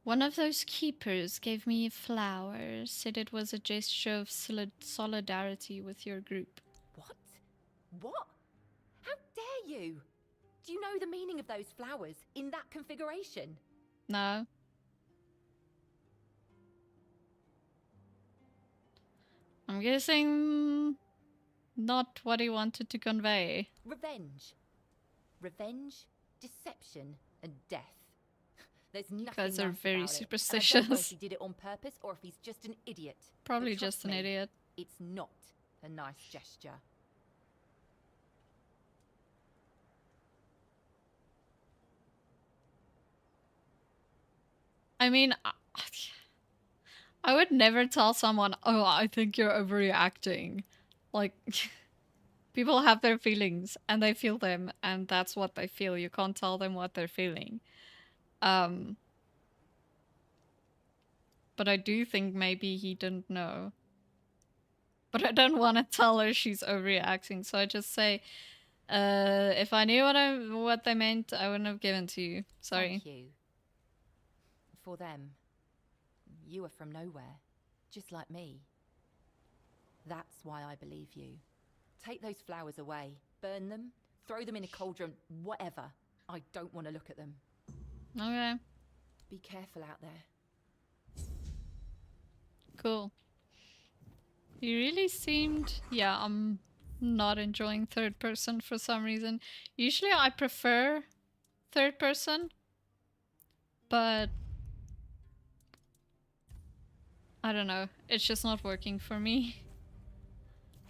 One of those keepers gave me a flower, said it was a gesture of solidarity with your group. What? What? How dare you? Do you know the meaning of those flowers in that configuration? No. I'm guessing not what he wanted to convey. Revenge. Revenge, deception, and death. There's nothing guys are nice very about it. superstitious. And I don't know if he did it on purpose or if he's just an idiot. Probably But trust just an me, idiot. It's not a nice gesture. I mean, I would never tell someone, oh, I think you're overreacting. Like, people have their feelings and they feel them and that's what they feel. You can't tell them what they're feeling. But I do think maybe he didn't know. But I don't want to tell her she's overreacting, so I just say, if I knew what they meant, I wouldn't have given to you. Sorry. Thank you. For them, you are from nowhere, just like me. That's why I believe you. Take those flowers away, burn them, throw them in a cauldron, whatever. I don't want to look at them. Okay. Be careful out there. Cool. You really seemed... Yeah, I'm not enjoying third person for some reason. Usually I prefer third person, but I don't know. It's just not working for me.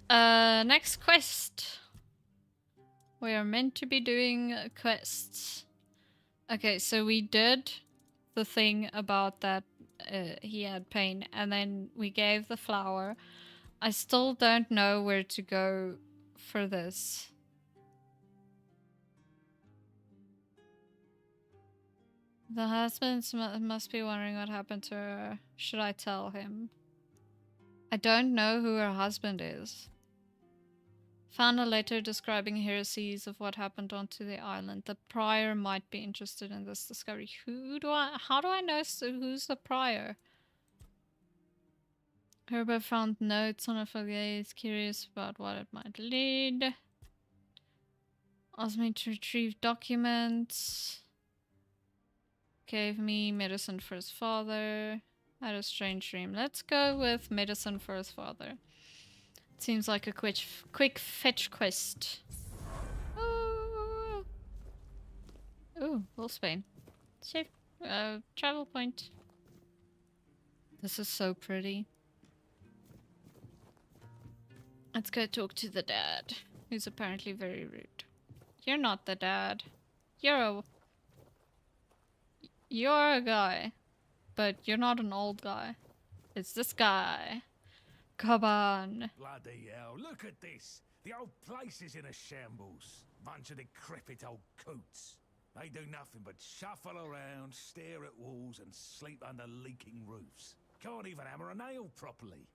Next quest. We are meant to be doing quests. Okay, so we did the thing about that he had pain, and then we gave the flower. I still don't know where to go for this. The husband must be wondering what happened to her. Should I tell him? I don't know who her husband is. Found a letter describing heresies of what happened onto the island. The prior might be interested in this discovery. How do I know who's the prior? Herbert found notes on a foliage, curious about what it might lead. Asked me to retrieve documents. Gave me medicine for his father. Had a strange dream. Let's go with medicine for his father. Seems like a quick fetch quest. Oh, ooh, Wolfsbane. Safe travel point. This is so pretty. Let's go talk to the dad, who's apparently very rude. You're not the dad. You're a guy, but you're not an old guy. It's this guy. Come on. Bloody hell, look at this. The old place is in a shambles. Bunch of decrepit old coots. They do nothing but shuffle around, stare at walls, and sleep under leaking roofs. Can't even hammer a nail properly.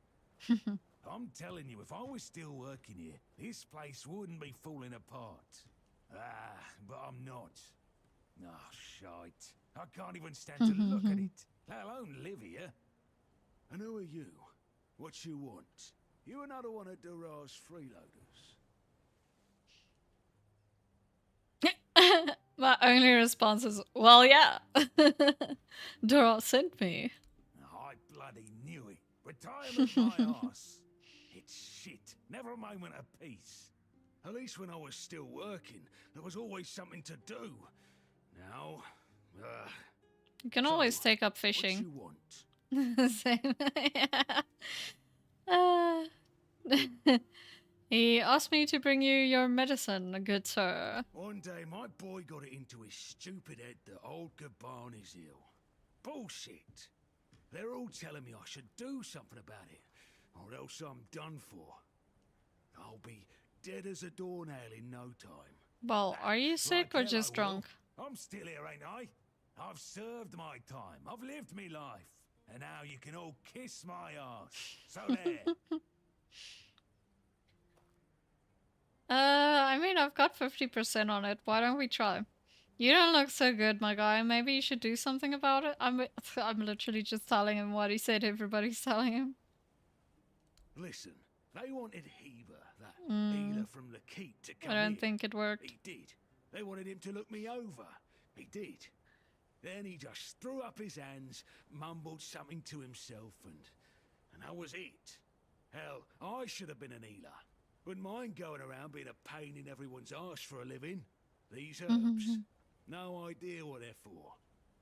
I'm telling you, if I was still working here, this place wouldn't be falling apart. Ah, but I'm not. Oh, shite. I can't even stand to look at it, let alone live here. And who are you? What you want? You another one of Durar's freeloaders? My only response is, well, yeah. Dora sent me. I bloody knew it. Retirement my arse. It's shit. Never a moment of peace. At least when I was still working, there was always something to do. Now, You can always take up fishing. What you want? Same. Yeah. He asked me to bring you your medicine, good sir. One day, my boy got it into his stupid head that old Gaban is ill. Bullshit. They're all telling me I should do something about it, or else I'm done for. I'll be dead as a doornail in no time. Well, are you sick or just drunk? I'm still here, ain't I? I've served my time. I've lived me life. And now you can all kiss my ass. So there. I mean, I've got 50% on it. Why don't we try? You don't look so good, my guy. Maybe you should do something about it. I'm literally just telling him what he said everybody's telling him. Listen, they wanted Heber, that healer from the keep, to come I don't here. think it worked. He did. They wanted him to look me over. He did. Then he just threw up his hands, mumbled something to himself, and that was it. Hell, I should have been an healer. Wouldn't mind going around being a pain in everyone's arse for a living. These herbs. No idea what they're for.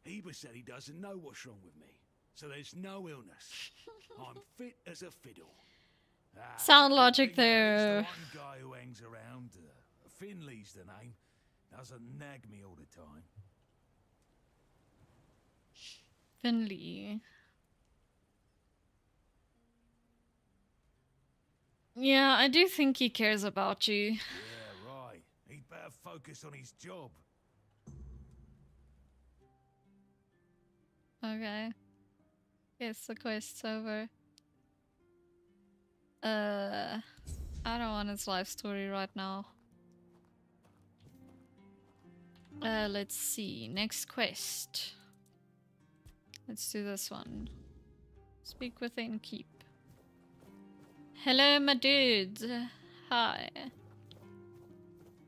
Heber said he doesn't know what's wrong with me. So there's no illness. I'm fit as a fiddle. Sound logic there. The one guy who hangs around, Finley's the name, doesn't nag me all the time. Finley. Yeah, I do think he cares about you. Yeah, right. He'd better focus on his job. Okay. Yes, the quest's over. I don't want his life story right now. Let's see. Next quest. Let's do this one. Speak with the innkeep. Hello, my dudes. Hi.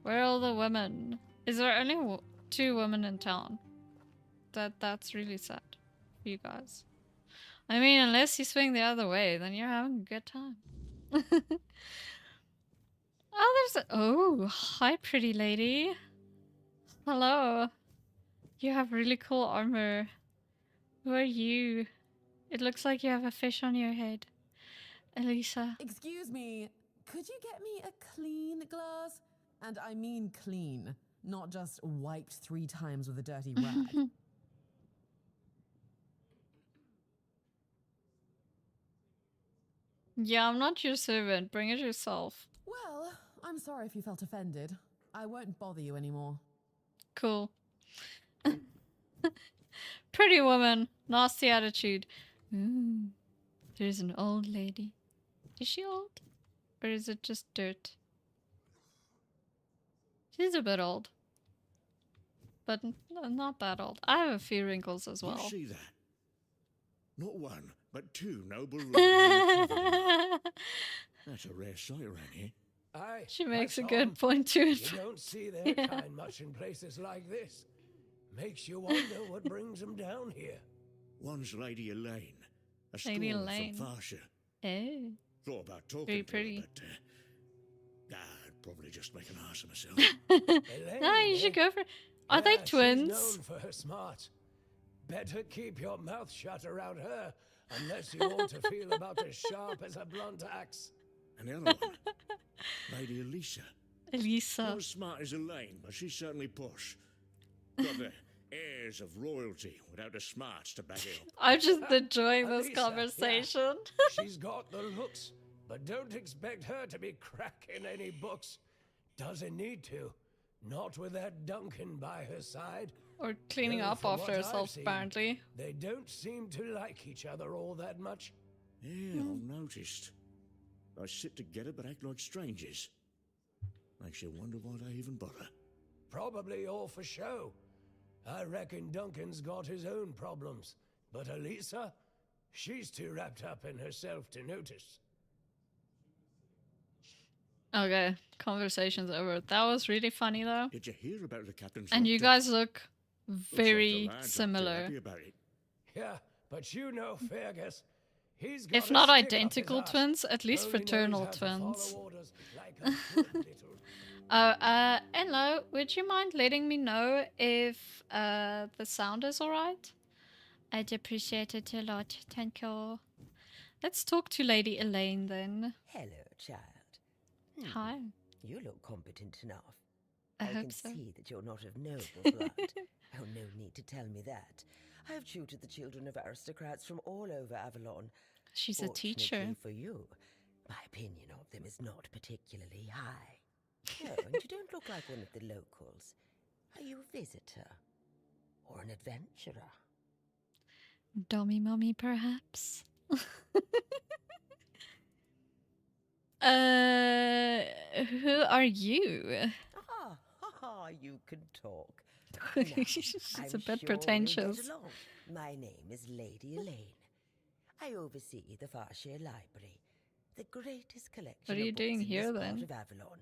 Where are all the women? Is there only 2 women in town? That's really sad for you guys. I mean, unless you swing the other way, then you're having a good time. Oh, hi, pretty lady. Hello. You have really cool armor. Who are you? It looks like you have a fish on your head. Elisa. Excuse me, could you get me a clean glass? And I mean clean, not just wiped 3 times with a dirty rag. Yeah, I'm not your servant. Bring it yourself. Well, I'm sorry if you felt offended. I won't bother you anymore. Cool. Pretty woman. Nasty attitude. Ooh, there's an old lady. Is she old? Or is it just dirt? She's a bit old. But not that old. I have a few wrinkles as well. You see that? Not one, but 2 noble roses. That's a rare sight around here. Aye, She makes a that's good on. point to You it. don't see their Yeah. kind much in places like this. Makes you wonder what brings them down here. One's Lady Elaine, a Lady scholar Elaine. from Farshire. Oh, Thought about very talking to her, pretty. but I'd probably just make an ass of myself. No, you should go for. Are they Yeah, twins? She's known for her smarts. Better keep your mouth shut around her, unless you want to feel about as sharp as a blunt axe. And the other one, Lady Elisa. Elisa. Not as smart as Elaine, but she's certainly posh. Got the airs of royalty without the smarts to back it up. I'm just enjoying this Elisa, conversation. Yeah. She's got the looks, but don't expect her to be cracking any books. Doesn't need to. Not with that Duncan by her side. Or cleaning Though up from after what I've herself, seen, apparently. They don't seem to like each other all that much. Yeah, I've noticed. They sit together but act like strangers. Makes you wonder why they even bother. Probably all for show. I reckon Duncan's got his own problems. But Elisa, she's too wrapped up in herself to notice. Okay, conversation's over. That was really funny though. Did you hear about the captain's And you lockdown? guys look Looks like the very lads aren't too similar. happy about it. Yeah, but you know Fergus. He's got If a not stick up identical his arse. twins, at least Only knows fraternal how to follow twins. orders like a good little. Hello, would you mind letting me know if the sound is alright? I'd appreciate it a lot, thank you. Let's talk to Lady Elaine then. Hello, child. Hi. You look competent enough. I can hope so. see that you're not of noble blood. Oh, no need to tell me that. I have tutored the children of aristocrats from all over Avalon. She's a teacher. Fortunately for you, my opinion of them is not particularly high. No, and you don't look like one of the locals. Are you a visitor? Or an adventurer? Dummy mummy, perhaps? Who are you? You can talk. She's a bit I'm sure we'll get pretentious. along. My name is Lady Elaine. I oversee the Farshire Library, the greatest collection What are you of books doing in here, this then? part of Avalon.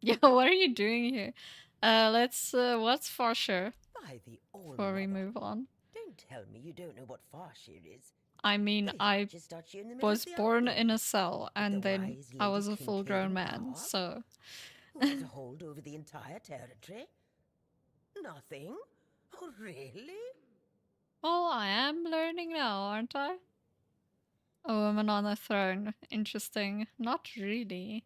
Yeah, what are you doing here? Let's, what's for sure? By the Before we move on. Don't tell me you don't know what Farshire is. I mean, They I just start you in the middle was of the born island. in a cell, and the then wise I was Lady a full-grown Kincaid man, Power? so... Who has a hold over the entire territory? Nothing? Oh, really? Well, I am learning now, aren't I? A woman on a throne. Interesting. Not really.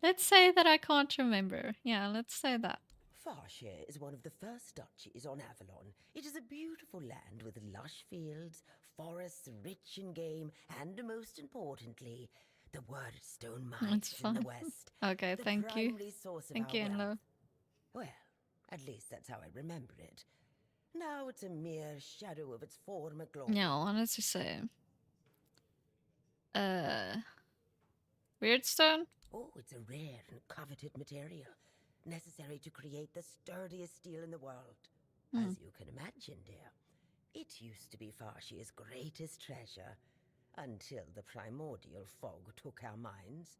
Let's say that I can't remember. Yeah, let's say that. Farshire is one of the first duchies on Avalon. It is a beautiful land with lush fields, forests rich in game, and most importantly, the Wordstone That's mines in the fun. west. Okay, the thank you. primary source of Thank our you, wealth. Enlo. Well, at least that's how I remember it. Now it's a mere shadow of its former glory. Yeah, honestly say. Weirdstone? Oh, it's a rare and coveted material, necessary to create the sturdiest steel in the world. As you can imagine, dear, it used to be Farshire's greatest treasure, until the primordial fog took our minds.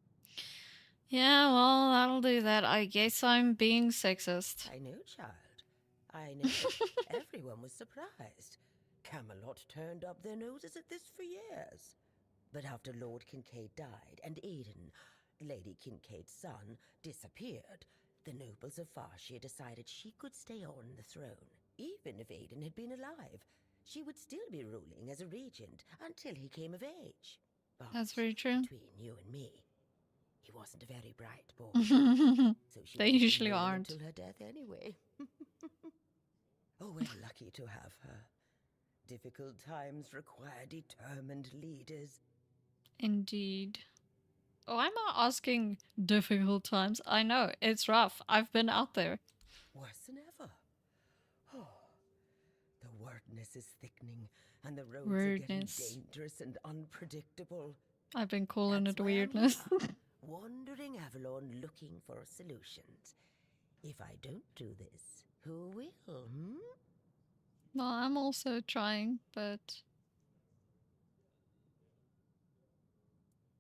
Yeah, well, that'll do that. I guess I'm being sexist. I know, child. I know. Everyone was surprised. Camelot turned up their noses at this for years. But after Lord Kincaid died and Aidan, Lady Kincaid's son, disappeared, the nobles of Farshire decided she could stay on the throne. Even if Aidan had been alive, she would still be ruling as a regent until he came of age. But That's very true. between you and me, he wasn't a very bright boy. So she They wouldn't usually be known aren't. until her death anyway. Oh, we're lucky to have her. Difficult times require determined leaders. Indeed. Oh, I'm not asking difficult times. I know, it's rough. I've been out there. Worse than ever. Oh, the wordness is thickening, and the roads are getting Wordness. dangerous and unpredictable. I've been calling That's it why I'm weirdness. here, wandering Avalon looking for solutions. If I don't do this, who will, No, I'm also trying, but...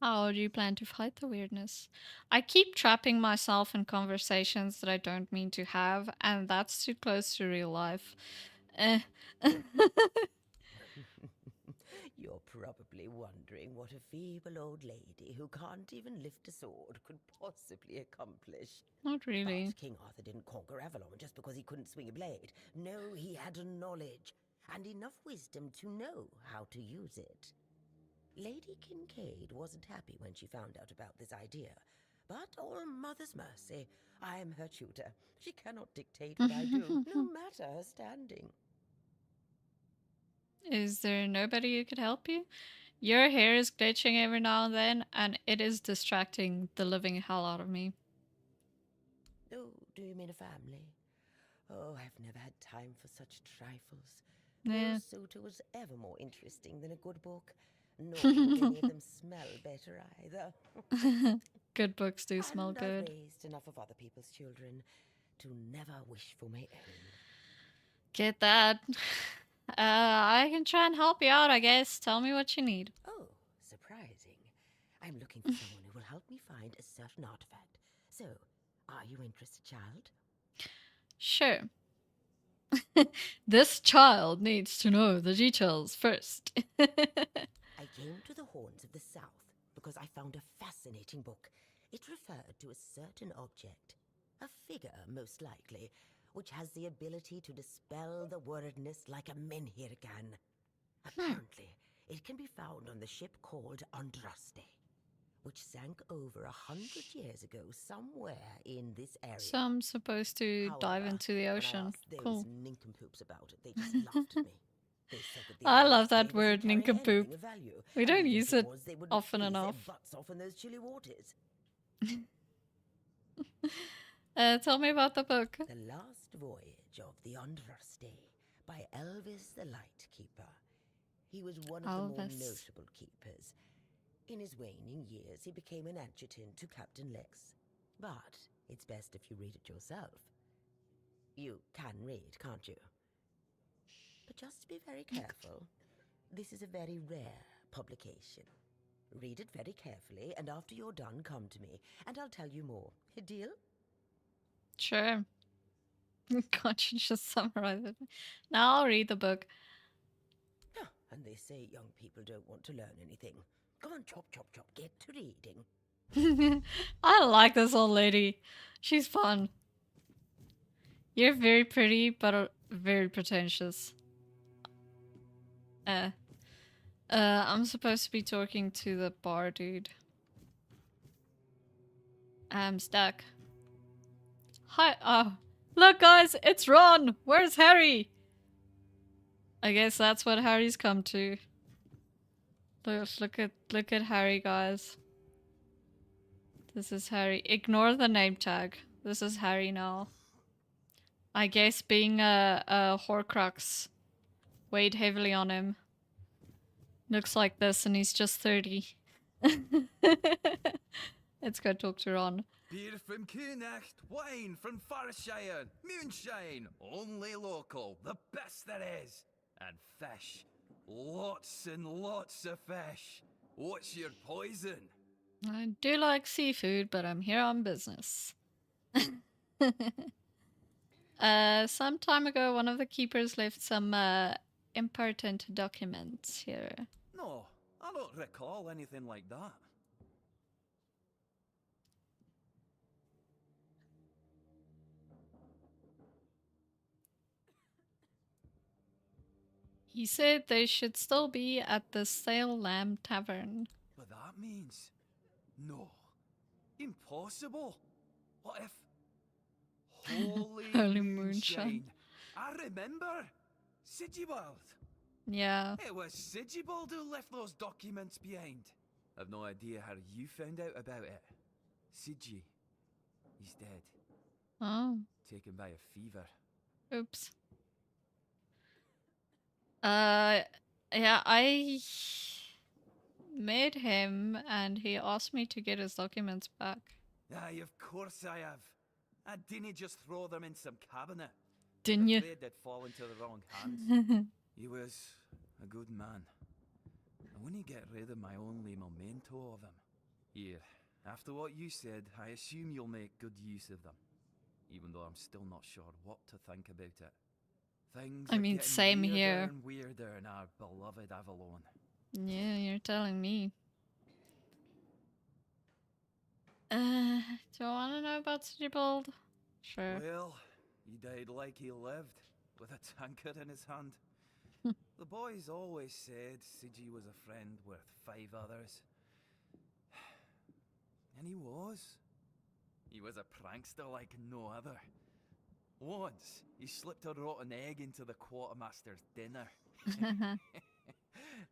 How do you plan to fight the weirdness? I keep trapping myself in conversations that I don't mean to have, and that's too close to real life. Eh. You're probably wondering what a feeble old lady who can't even lift a sword could possibly accomplish. Not really. But King Arthur didn't conquer Avalon just because he couldn't swing a blade. No, he had knowledge and enough wisdom to know how to use it. Lady Kincaid wasn't happy when she found out about this idea. But all mother's mercy, I am her tutor. She cannot dictate what I do, no matter her standing. Is there nobody who could help you? Your hair is glitching every now and then, and it is distracting the living hell out of me. Oh, do you mean a family? Oh, I've never had time for such trifles. Yeah. No suitor was ever more interesting than a good book. Nor would any of them smell better either. Good books do smell and good. I've raised enough of other people's children to never wish for my own. Get that. I can try and help you out, I guess. Tell me what you need. Oh, surprising. I'm looking for someone who will help me find a certain artifact. So, are you interested, child? Sure. This child needs to know the details first. I came to the Horns of the South because I found a fascinating book. It referred to a certain object, a figure most likely, which has the ability to dispel the wordness like a menhir can. Apparently, it can be found on the ship called Andraste, which sank over 100 years ago somewhere in this area. So I'm supposed to dive into the ocean. When I asked Cool. those nincompoops about it, they just laughed at me. They said that the I Andraste love that wasn't word, carrying nincompoop. anything of value, We and don't even if use it was, they wouldn't often freeze enough. their butts off in those chilly waters. Tell me about the book. The Last Voyage of the Andraste by Elvis the Lightkeeper. He was one of the more Elvis. notable keepers. In his waning years, he became an adjutant to Captain Lex. But it's best if you read it yourself. You can read, can't you? But just be very careful. This is a very rare publication. Read it very carefully, and after you're done, come to me, and I'll tell you more. A deal? Sure. Can't you just summarize it? Now I'll read the book. Ah, and they say young people don't want to learn anything. Come on, chop, chop, chop, get to reading. I like this old lady. She's fun. You're very pretty, but very pretentious. I'm supposed to be talking to the bar dude. I'm stuck. Hi, look guys, it's Ron! Where's Harry? I guess that's what Harry's come to. Look at Harry, guys. This is Harry. Ignore the name tag. This is Harry now. I guess being a Horcrux weighed heavily on him. Looks like this, and he's just 30. Let's go talk to Ron. Beer from Kunacht, wine from Farshire, moonshine, only local, the best there is. And fish, lots and lots of fish. What's your poison? I do like seafood, but I'm here on business. Some time ago, one of the keepers left some important documents here. No, I don't recall anything like that. He said they should still be at the Stale Lamb Tavern. But that means... No. Impossible. What if... Holy, Holy moonshine. I remember. Sigibald. Yeah. It was Sigibald who left those documents behind. I've no idea how you found out about it. Sigi. He's dead. Oh. Taken by a fever. Oops. Yeah, I met him and he asked me to get his documents back. Aye, of course I have. I didn't just throw them in some cabinet. Didn't you? I'm afraid they'd fall into the wrong hands. He was a good man. I wouldn't get rid of my only memento of him. Here, after what you said, I assume you'll make good use of them. Even though I'm still not sure what to think about it. Things I are mean, getting same weirder here. and weirder in our beloved Avalon. Yeah, you're telling me. Do I want to know about Sigibald? Sure. Well, he died like he lived, with a tankard in his hand. The boys always said Sigi was a friend worth 5 others. And he was. He was a prankster like no other. Once, he slipped a rotten egg into the quartermaster's dinner.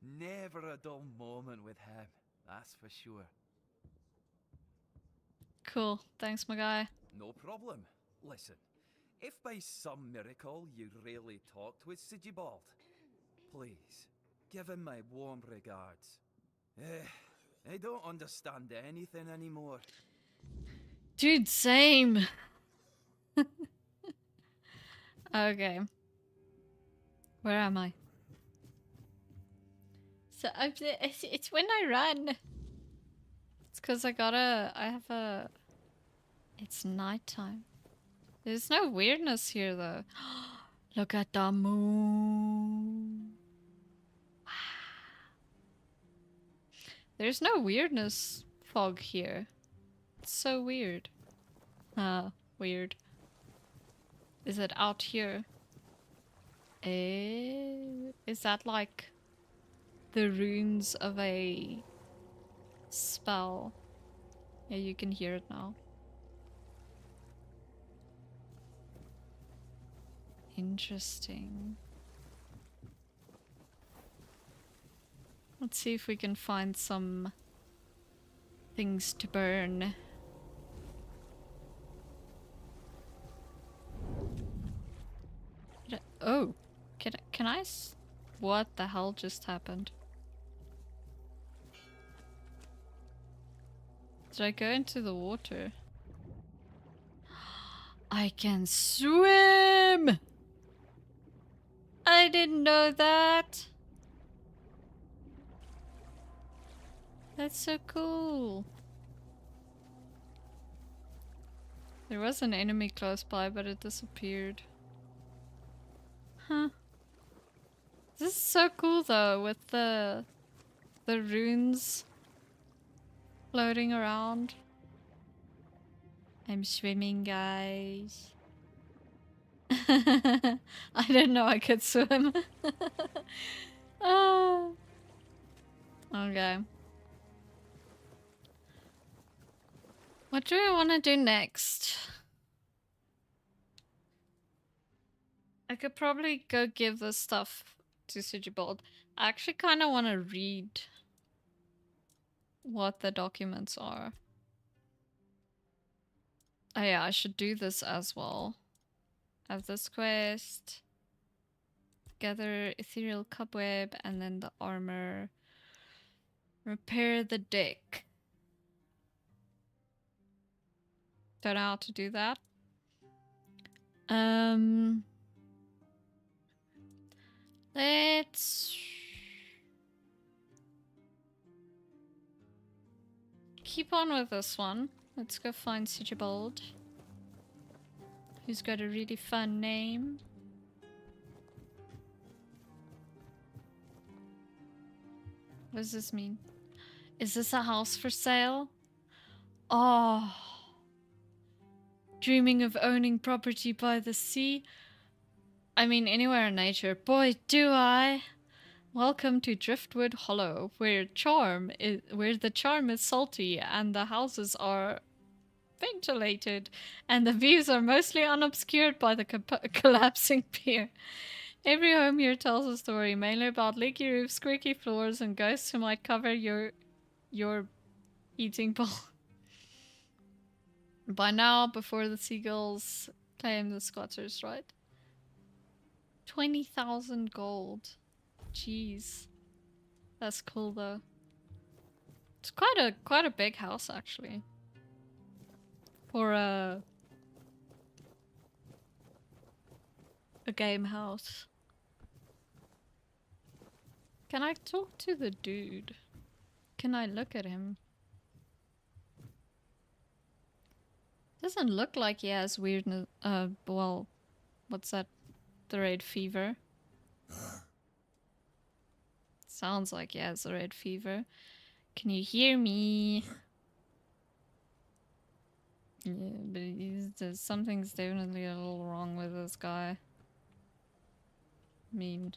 Never a dull moment with him, that's for sure. Cool. Thanks, my guy. No problem. Listen, if by some miracle you really talked with Sigibald, please, give him my warm regards. I don't understand anything anymore. Dude, same. Okay. Where am I? So it's when I run. It's because it's nighttime. There's no weirdness here though. Look at the moon. Wow. There's no weirdness fog here. It's so weird. Weird. Is it out here? Is that like the runes of a spell? Yeah, you can hear it now. Interesting. Let's see if we can find some things to burn. Oh, can I what the hell just happened? Did I go into the water? I can swim! I didn't know that. That's so cool. There was an enemy close by, but it disappeared. Huh. This is so cool though, with the runes floating around. I'm swimming, guys. I didn't know I could swim. Okay. What do we want to do next? I could probably go give this stuff to Sigibald. I actually kind of want to read what the documents are. Oh yeah, I should do this as well. Have this quest. Gather ethereal cobweb and then the armor. Repair the deck. Don't know how to do that. Let's keep on with this one. Let's go find Sigibald, who's got a really fun name. What does this mean? Is this a house for sale? Oh. Dreaming of owning property by the sea? I mean, anywhere in nature. Boy, do I! Welcome to Driftwood Hollow, where the charm is salty and the houses are ventilated, and the views are mostly unobscured by the collapsing pier. Every home here tells a story, mainly about leaky roofs, squeaky floors, and ghosts who might cover your eating bowl. By now, before the seagulls claim the squatters' right. 20,000 gold. Jeez. That's cool though. It's quite a big house actually. For a game house. Can I talk to the dude? Can I look at him? Doesn't look like he has weirdness. Well, what's that? The red fever. Sounds like he has the red fever. Can you hear me? Yeah, but something's definitely a little wrong with this guy. I mean...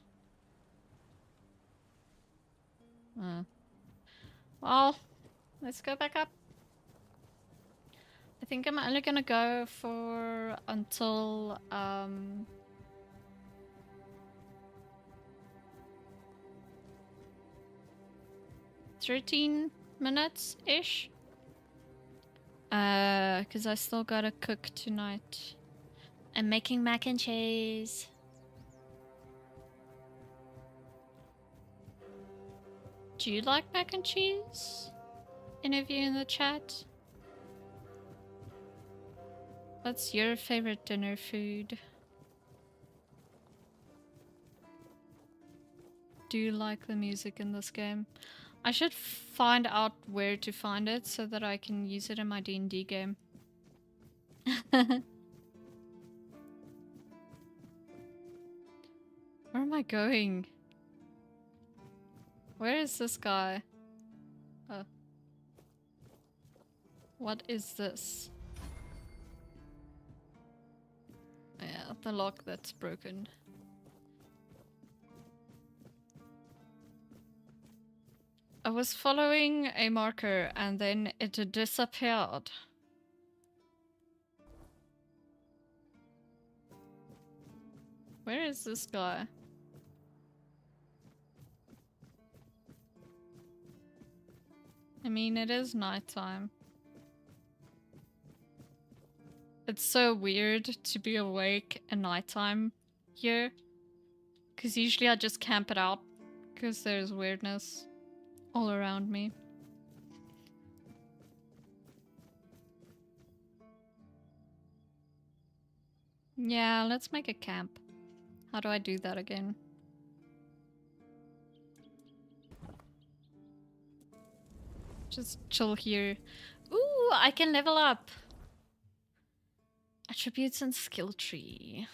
well, let's go back up. I think I'm only gonna go for until 13 minutes-ish. Cause I still gotta cook tonight. I'm making mac and cheese. Do you like mac and cheese? Any of you in the chat? What's your favorite dinner food? Do you like the music in this game? I should find out where to find it so that I can use it in my D&D game. Where am I going? Where is this guy? Oh. What is this? Yeah, the lock that's broken. I was following a marker and then it disappeared. Where is this guy? I mean, it is nighttime. It's so weird to be awake at nighttime here. Because usually I just camp it out. Because there's weirdness all around me. Yeah, let's make a camp. How do I do that again? Just chill here. Ooh, I can level up. Attributes and skill tree.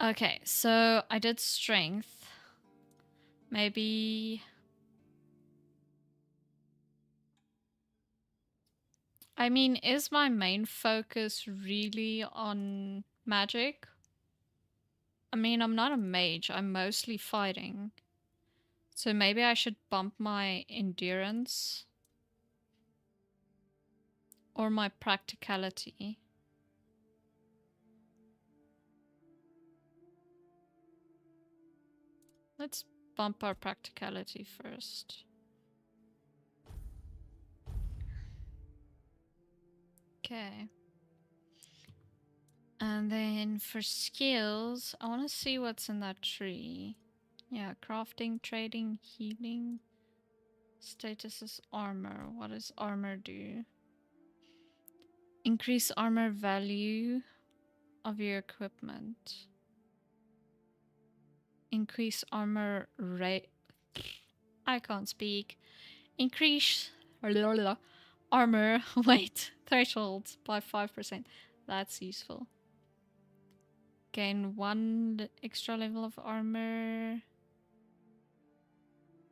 Okay, so I did strength. Maybe... I mean, is my main focus really on magic? I mean, I'm not a mage, I'm mostly fighting. So maybe I should bump my endurance. Or my practicality. Let's bump our practicality first. Okay. And then for skills, I want to see what's in that tree. Yeah, crafting, trading, healing. Status is armor. What does armor do? Increase armor value of your equipment. Increase armor rate. I can't speak. Increase armor weight thresholds by 5%. That's useful. Gain 1 extra level of armor.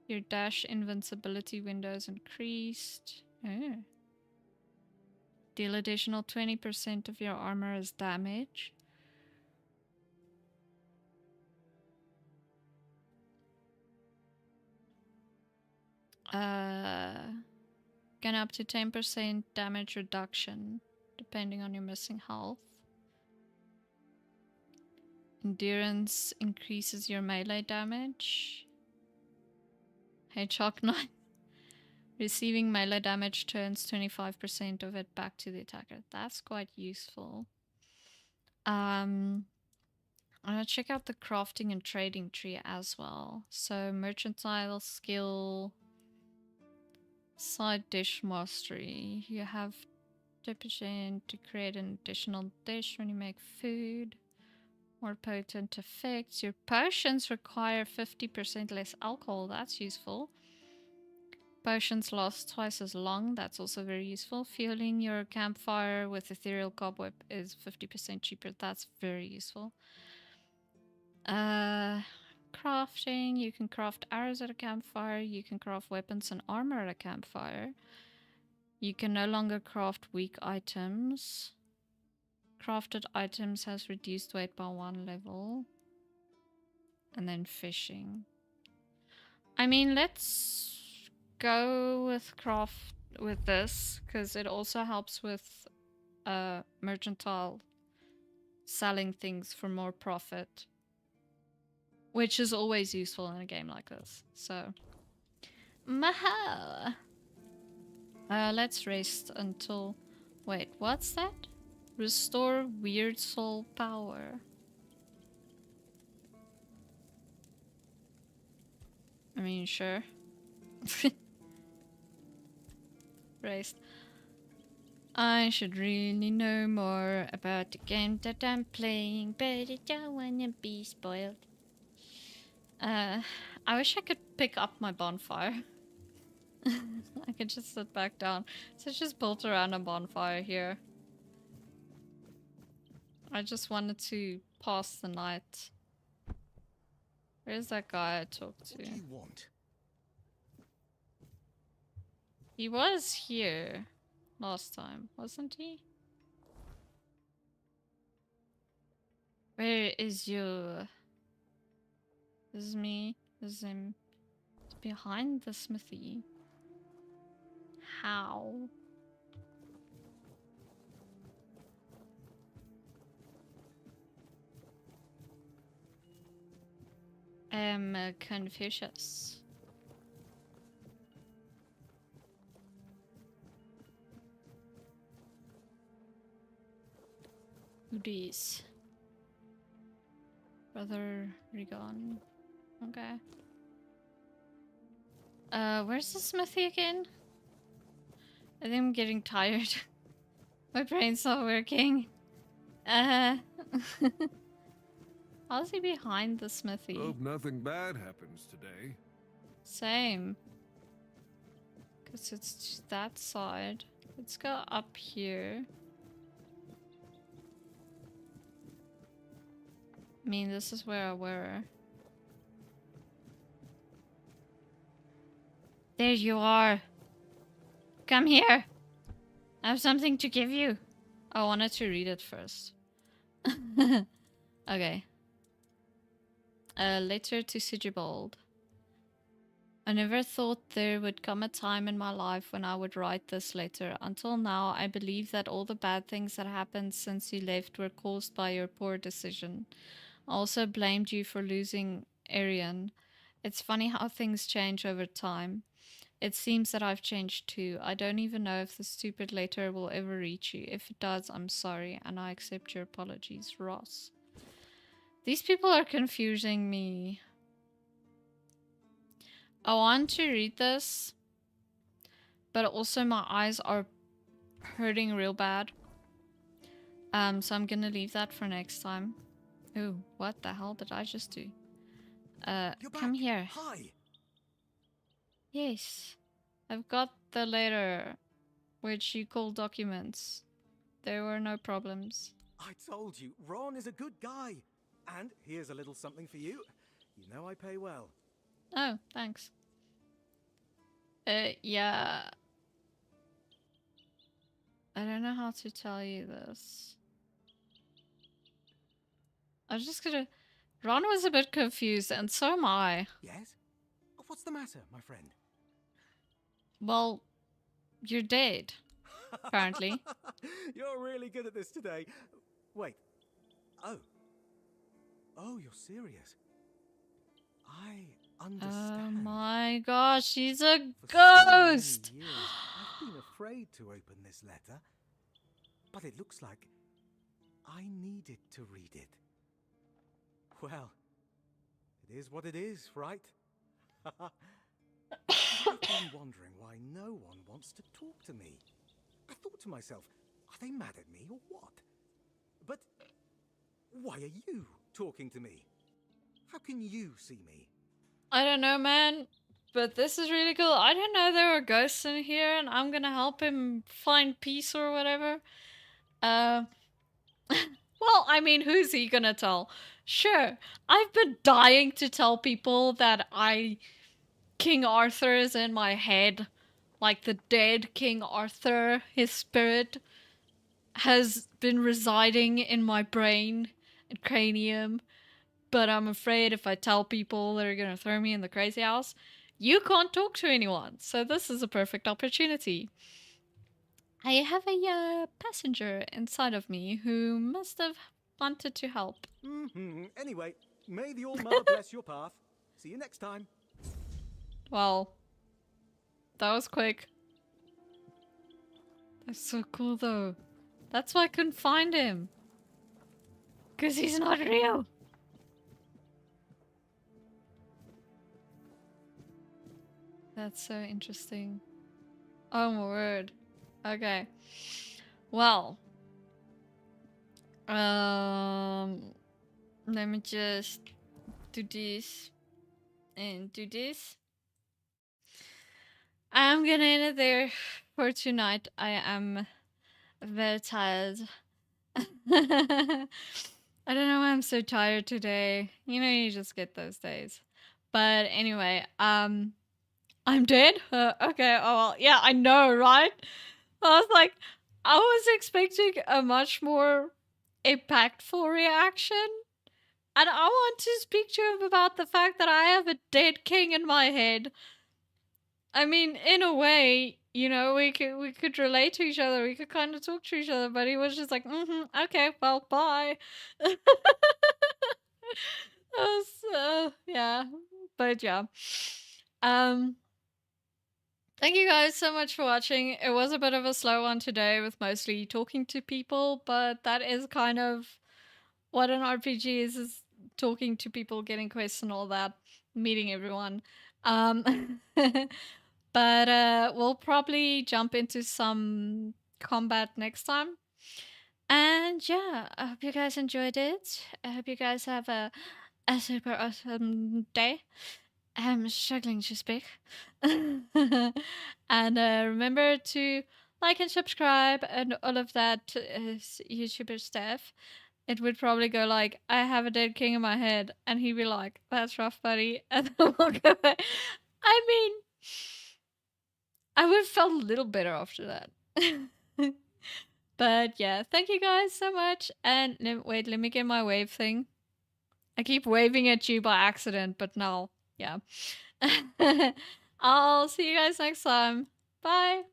Your dash invincibility window is increased. Oh. Deal additional 20% of your armor as damage. Gain up to 10% damage reduction, depending on your missing health. Endurance increases your melee damage. Hedgehog Knight. Receiving melee damage turns 25% of it back to the attacker. That's quite useful. I'm gonna check out the crafting and trading tree as well. So mercantile skill, side dish mastery. You have 10% to create an additional dish when you make food. More potent effects. Your potions require 50% less alcohol. That's useful. Potions last twice as long. That's also very useful. Fueling your campfire with ethereal cobweb is 50% cheaper. That's very useful. Crafting. You can craft arrows at a campfire. You can craft weapons and armor at a campfire. You can no longer craft weak items. Crafted items has reduced weight by 1 level. And then fishing. I mean, let's go with this, because it also helps with mercantile selling things for more profit, which is always useful in a game like this. So, maha. Let's rest until. Wait, what's that? Restore weird soul power. I mean, sure. Rest. I should really know more about the game that I'm playing, but I don't wanna be spoiled. I wish I could pick up my bonfire. I could just sit back down. So it's just built around a bonfire here. I just wanted to pass the night. Where's that guy I talked to? What do you want? He was here last time, wasn't he? Where is you? This is me. This is him. It's behind the smithy. How? Confucius. Who this? Brother Rigon. Okay. Where's the smithy again? I think I'm getting tired. My brain's not working. How's he behind the smithy? Hope nothing bad happens today. Same. Because it's that side. Let's go up here. I mean, this is where I were. There you are. Come here. I have something to give you. I wanted to read it first. Okay. A letter to Sigibald. I never thought there would come a time in my life when I would write this letter. Until now, I believe that all the bad things that happened since you left were caused by your poor decision. I also blamed you for losing Arian. It's funny how things change over time. It seems that I've changed too. I don't even know if the stupid letter will ever reach you. If it does, I'm sorry, and I accept your apologies, Ross. These people are confusing me. I want to read this, but also my eyes are hurting real bad. So I'm gonna leave that for next time. Ooh, what the hell did I just do? Come here. Hi. Yes, I've got the letter, which you call documents. There were no problems. I told you, Ron is a good guy. And here's a little something for you. You know I pay well. Oh, thanks. Yeah. I don't know how to tell you this. I'm just gonna... Ron was a bit confused, and so am I. Yes? What's the matter, my friend? Well, you're dead, apparently. You're really good at this today. Wait. Oh. Oh, you're serious. I understand. Oh my gosh, she's a ghost! For so many years, I've been afraid to open this letter. But it looks like I needed to read it. Well, it is what it is, right? I've been wondering why no one wants to talk to me. I thought to myself, are they mad at me or what? But why are you talking to me? How can you see me? I don't know, man. but this is really cool. I didn't know there were ghosts in here, and I'm gonna help him find peace or whatever. Well, I mean, who's he gonna tell? Sure, I've been dying to tell people that King Arthur is in my head. Like the dead King Arthur, his spirit has been residing in my brain and cranium. But I'm afraid if I tell people, they're gonna throw me in the crazy house. You can't talk to anyone, so this is a perfect opportunity. I have a passenger inside of me who must have wanted to help. Anyway, may the All-Mother bless your path. See you next time. Well, that was quick. That's so cool though. That's why I couldn't find him. 'Cause he's not real. That's so interesting. Oh my word. Okay. Well. Let me just do this and do this. I'm gonna end it there for tonight. I am very tired. I don't know why I'm so tired today. You know, you just get those days. But anyway, I'm dead? Okay, oh well, yeah, I know, right? I was like, I was expecting a much more impactful reaction. And I want to speak to him about the fact that I have a dead king in my head. I mean, in a way, you know, we could relate to each other. We could kind of talk to each other. But he was just like, okay, well, bye. Yeah. But yeah. Thank you guys so much for watching. It was a bit of a slow one today with mostly talking to people, but that is kind of what an RPG is talking to people, getting quests and all that, meeting everyone. But we'll probably jump into some combat next time. And yeah, I hope you guys enjoyed it. I hope you guys have a super awesome day. I'm struggling to speak. And remember to like and subscribe and all of that YouTuber stuff. It would probably go like, I have a dead king in my head. And he'd be like, that's rough, buddy. And then we'll go back. I mean, I would have felt a little better after that. But yeah, thank you guys so much. And wait, let me get my wave thing. I keep waving at you by accident, but no. Yeah. I'll see you guys next time. Bye.